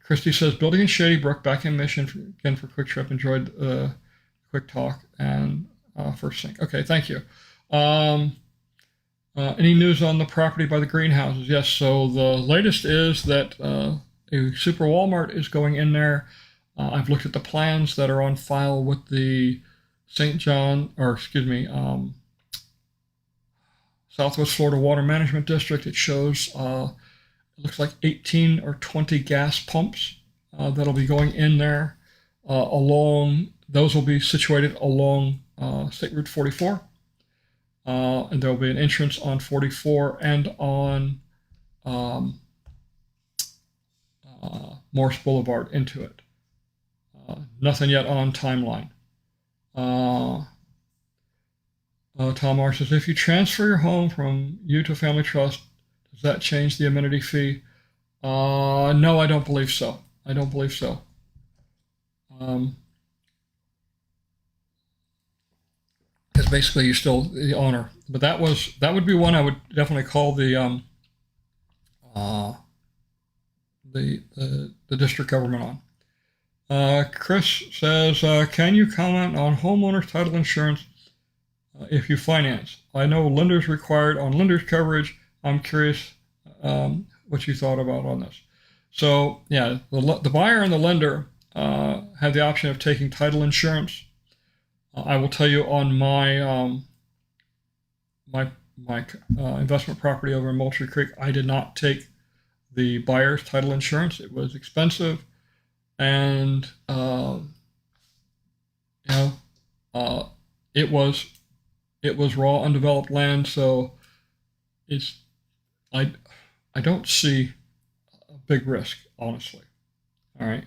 Christy says, building in Shady Brook, back in Mission again for quick trip. Enjoyed the quick talk and first sync. Okay, thank you. Any news on the property by the greenhouses? Yes, so the latest is that a Super Walmart is going in there. I've looked at the plans that are on file with the Southwest Florida Water Management District. It shows it looks like 18 or 20 gas pumps that'll be going in there those will be situated along State Route 44. And there will be an entrance on 44 and on Morse Boulevard into it. Nothing yet on timeline. Tom R says, if you transfer your home from you to a family trust, does that change the amenity fee? No, I don't believe so. I don't believe so. Because basically you're still the owner. But that would be one I would definitely call the district government on. Chris says, can you comment on homeowners title insurance if you finance? I know lenders required on lenders coverage. I'm curious what you thought about on this. So yeah, the buyer and the lender have the option of taking title insurance. I will tell you on my my investment property over in Moultrie Creek, I did not take the buyer's title insurance. It was expensive, and it was raw, undeveloped land. So I don't see a big risk, honestly. All right.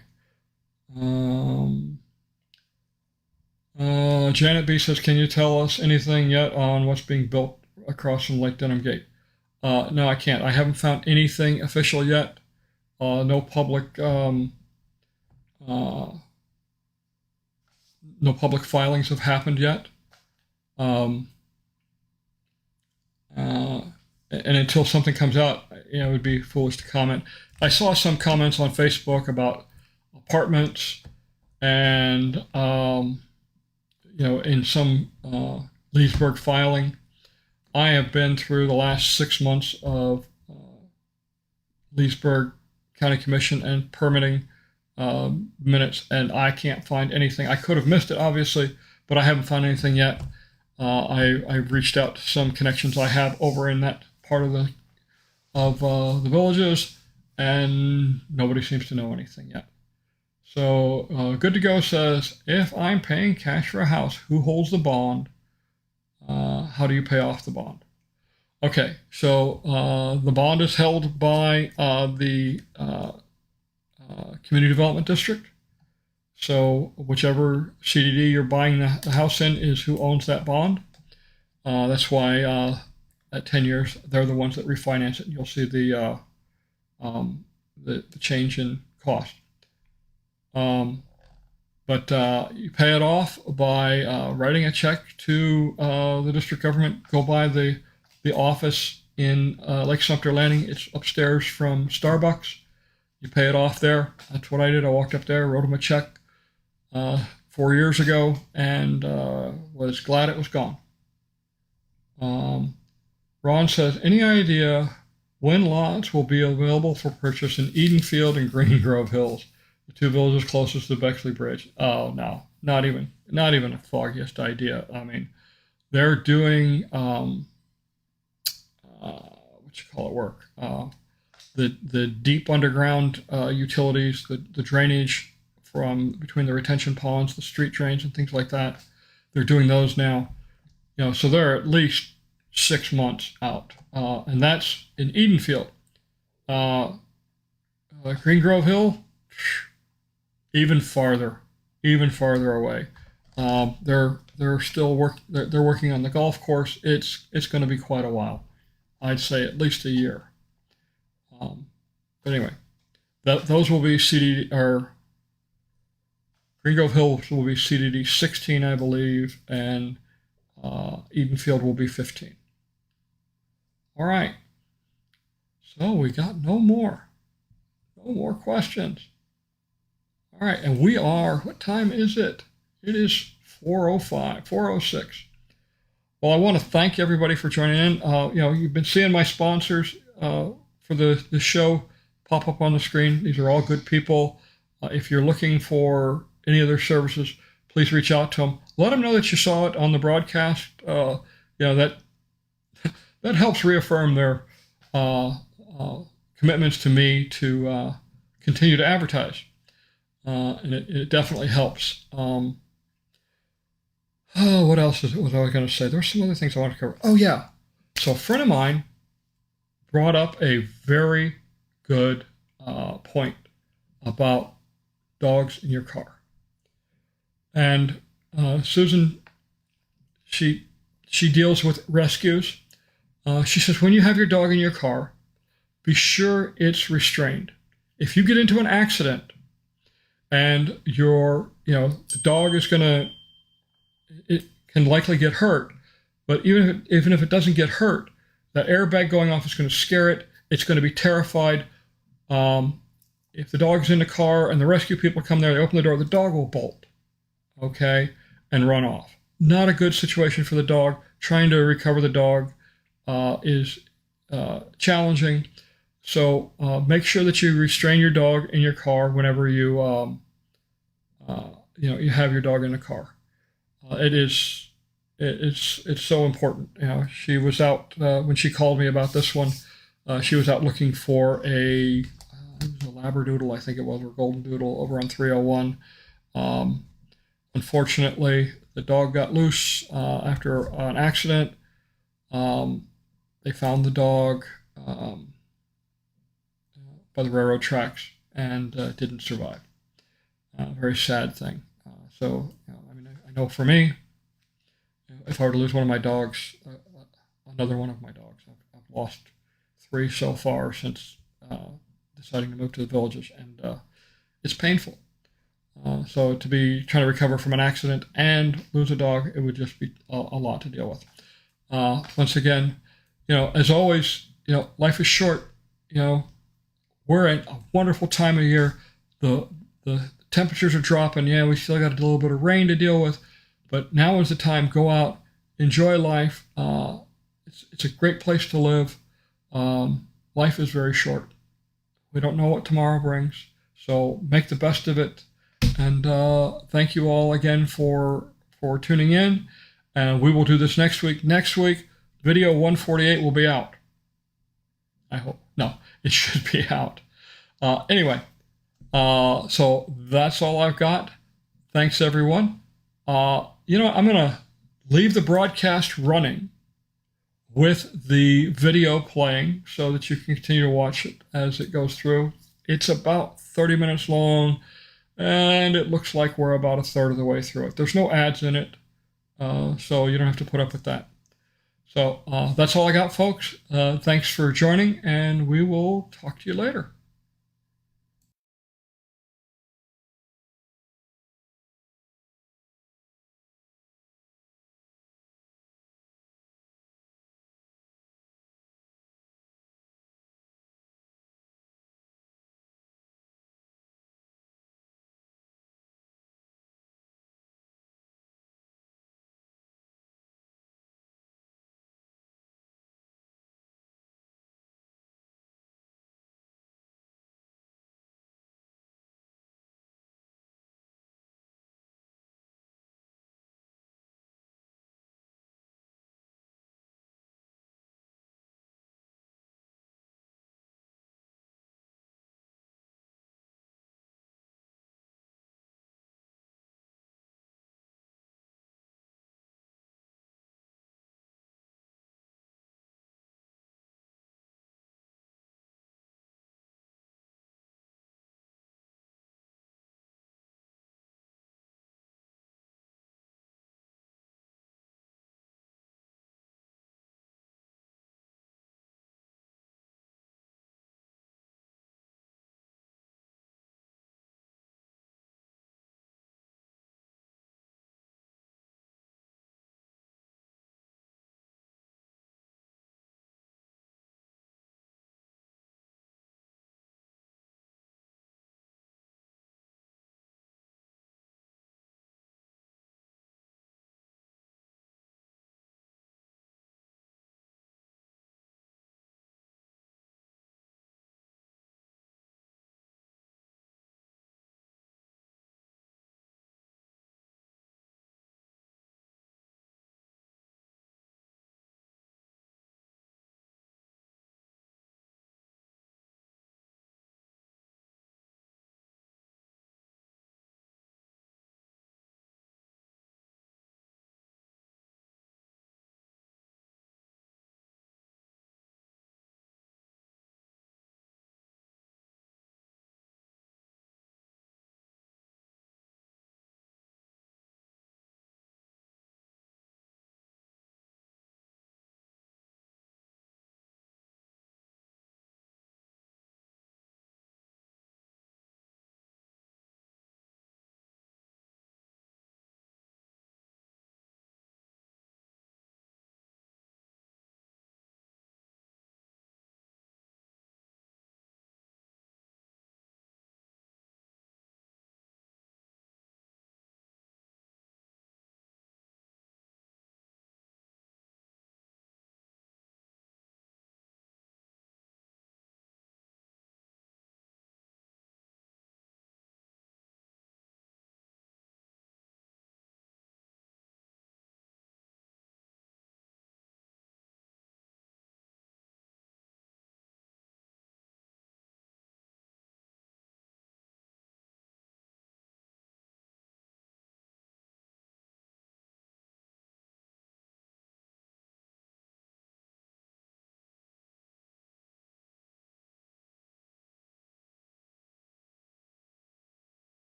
Janet B says, can you tell us anything yet on what's being built across from Lake Denham Gate? No, I can't. I haven't found anything official yet. No public filings have happened yet. And until something comes out, it would be foolish to comment. I saw some comments on Facebook about apartments and in some Leesburg filing. I have been through the last 6 months of Leesburg County Commission and permitting minutes, and I can't find anything. I could have missed it, obviously, but I haven't found anything yet. I've reached out to some connections I have over in that part of the villages, and nobody seems to know anything yet. So Good to Go says, if I'm paying cash for a house, who holds the bond? How do you pay off the bond? Okay, so the bond is held by the Community Development District. So whichever CDD you're buying the house in is who owns that bond. That's why at 10 years, they're the ones that refinance it. And you'll see the change in cost. But you pay it off by writing a check to the district government. Go by the office in Lake Sumter Landing. It's upstairs from Starbucks. You pay it off there. That's what I did. I walked up there, wrote him a check 4 years ago, and was glad it was gone. Ron says, any idea when lots will be available for purchase in Edenfield and Green Grove Hills, the two villages closest to the Bexley Bridge? Oh, no, not even the foggiest idea. I mean, they're doing work. The deep underground utilities, the drainage from between the retention ponds, the street drains, and things like that. They're doing those now. So they're at least 6 months out, and that's in Edenfield. Green Grove Hill, even farther away. They're still they're working on the golf course. It's going to be quite a while. I'd say at least a year. But anyway, those will be CDD, or Green Grove Hill will be CDD 16, I believe, and Edenfield will be 15. All right. So we got no more questions. All right, and we are, what time is it? It is 4:06. Well, I want to thank everybody for joining in. You've been seeing my sponsors for the show pop up on the screen. These are all good people. If you're looking for any of their services, please reach out to them. Let them know that you saw it on the broadcast. That helps reaffirm their commitments to me to continue to advertise. And it definitely helps. What else was I going to say? There were some other things I wanted to cover. Oh, yeah. So a friend of mine brought up a very good point about dogs in your car. And Susan, she deals with rescues. She says, when you have your dog in your car, be sure it's restrained. If you get into an accident and the dog is it can likely get hurt, but even if it doesn't get hurt, that airbag going off is going to scare it. It's going to be terrified. If the dog's in the car and the rescue people come there, they open the door, the dog will bolt, okay, and run off. Not a good situation for the dog. Trying to recover the dog is challenging. So make sure that you restrain your dog in your car whenever you have your dog in the car. It's so important. She was out when she called me about this one. She was out looking for it was a Labradoodle, I think it was, or Golden Doodle over on 301. Unfortunately, the dog got loose after an accident. They found the dog by the railroad tracks and didn't survive. Very sad thing. I know for me, if I were to lose one of my dogs, another one of my dogs, I've lost 3 so far since deciding to move to the villages, and it's painful. So to be trying to recover from an accident and lose a dog, it would just be a lot to deal with. Once again, as always, life is short. We're in a wonderful time of year. The temperatures are dropping. Yeah, we still got a little bit of rain to deal with, but now is the time. Go out, enjoy life. It's a great place to live. Life is very short. We don't know what tomorrow brings, so make the best of it. And thank you all again for tuning in. And we will do this next week. Next week, video 148 will be out. I hope. No, it should be out. Anyway, so that's all I've got. Thanks, everyone. I'm going to leave the broadcast running with the video playing so that you can continue to watch it as it goes through. It's about 30 minutes long, and it looks like we're about a third of the way through it. There's no ads in it, so you don't have to put up with that. So that's all I got, folks. Thanks for joining, and we will talk to you later.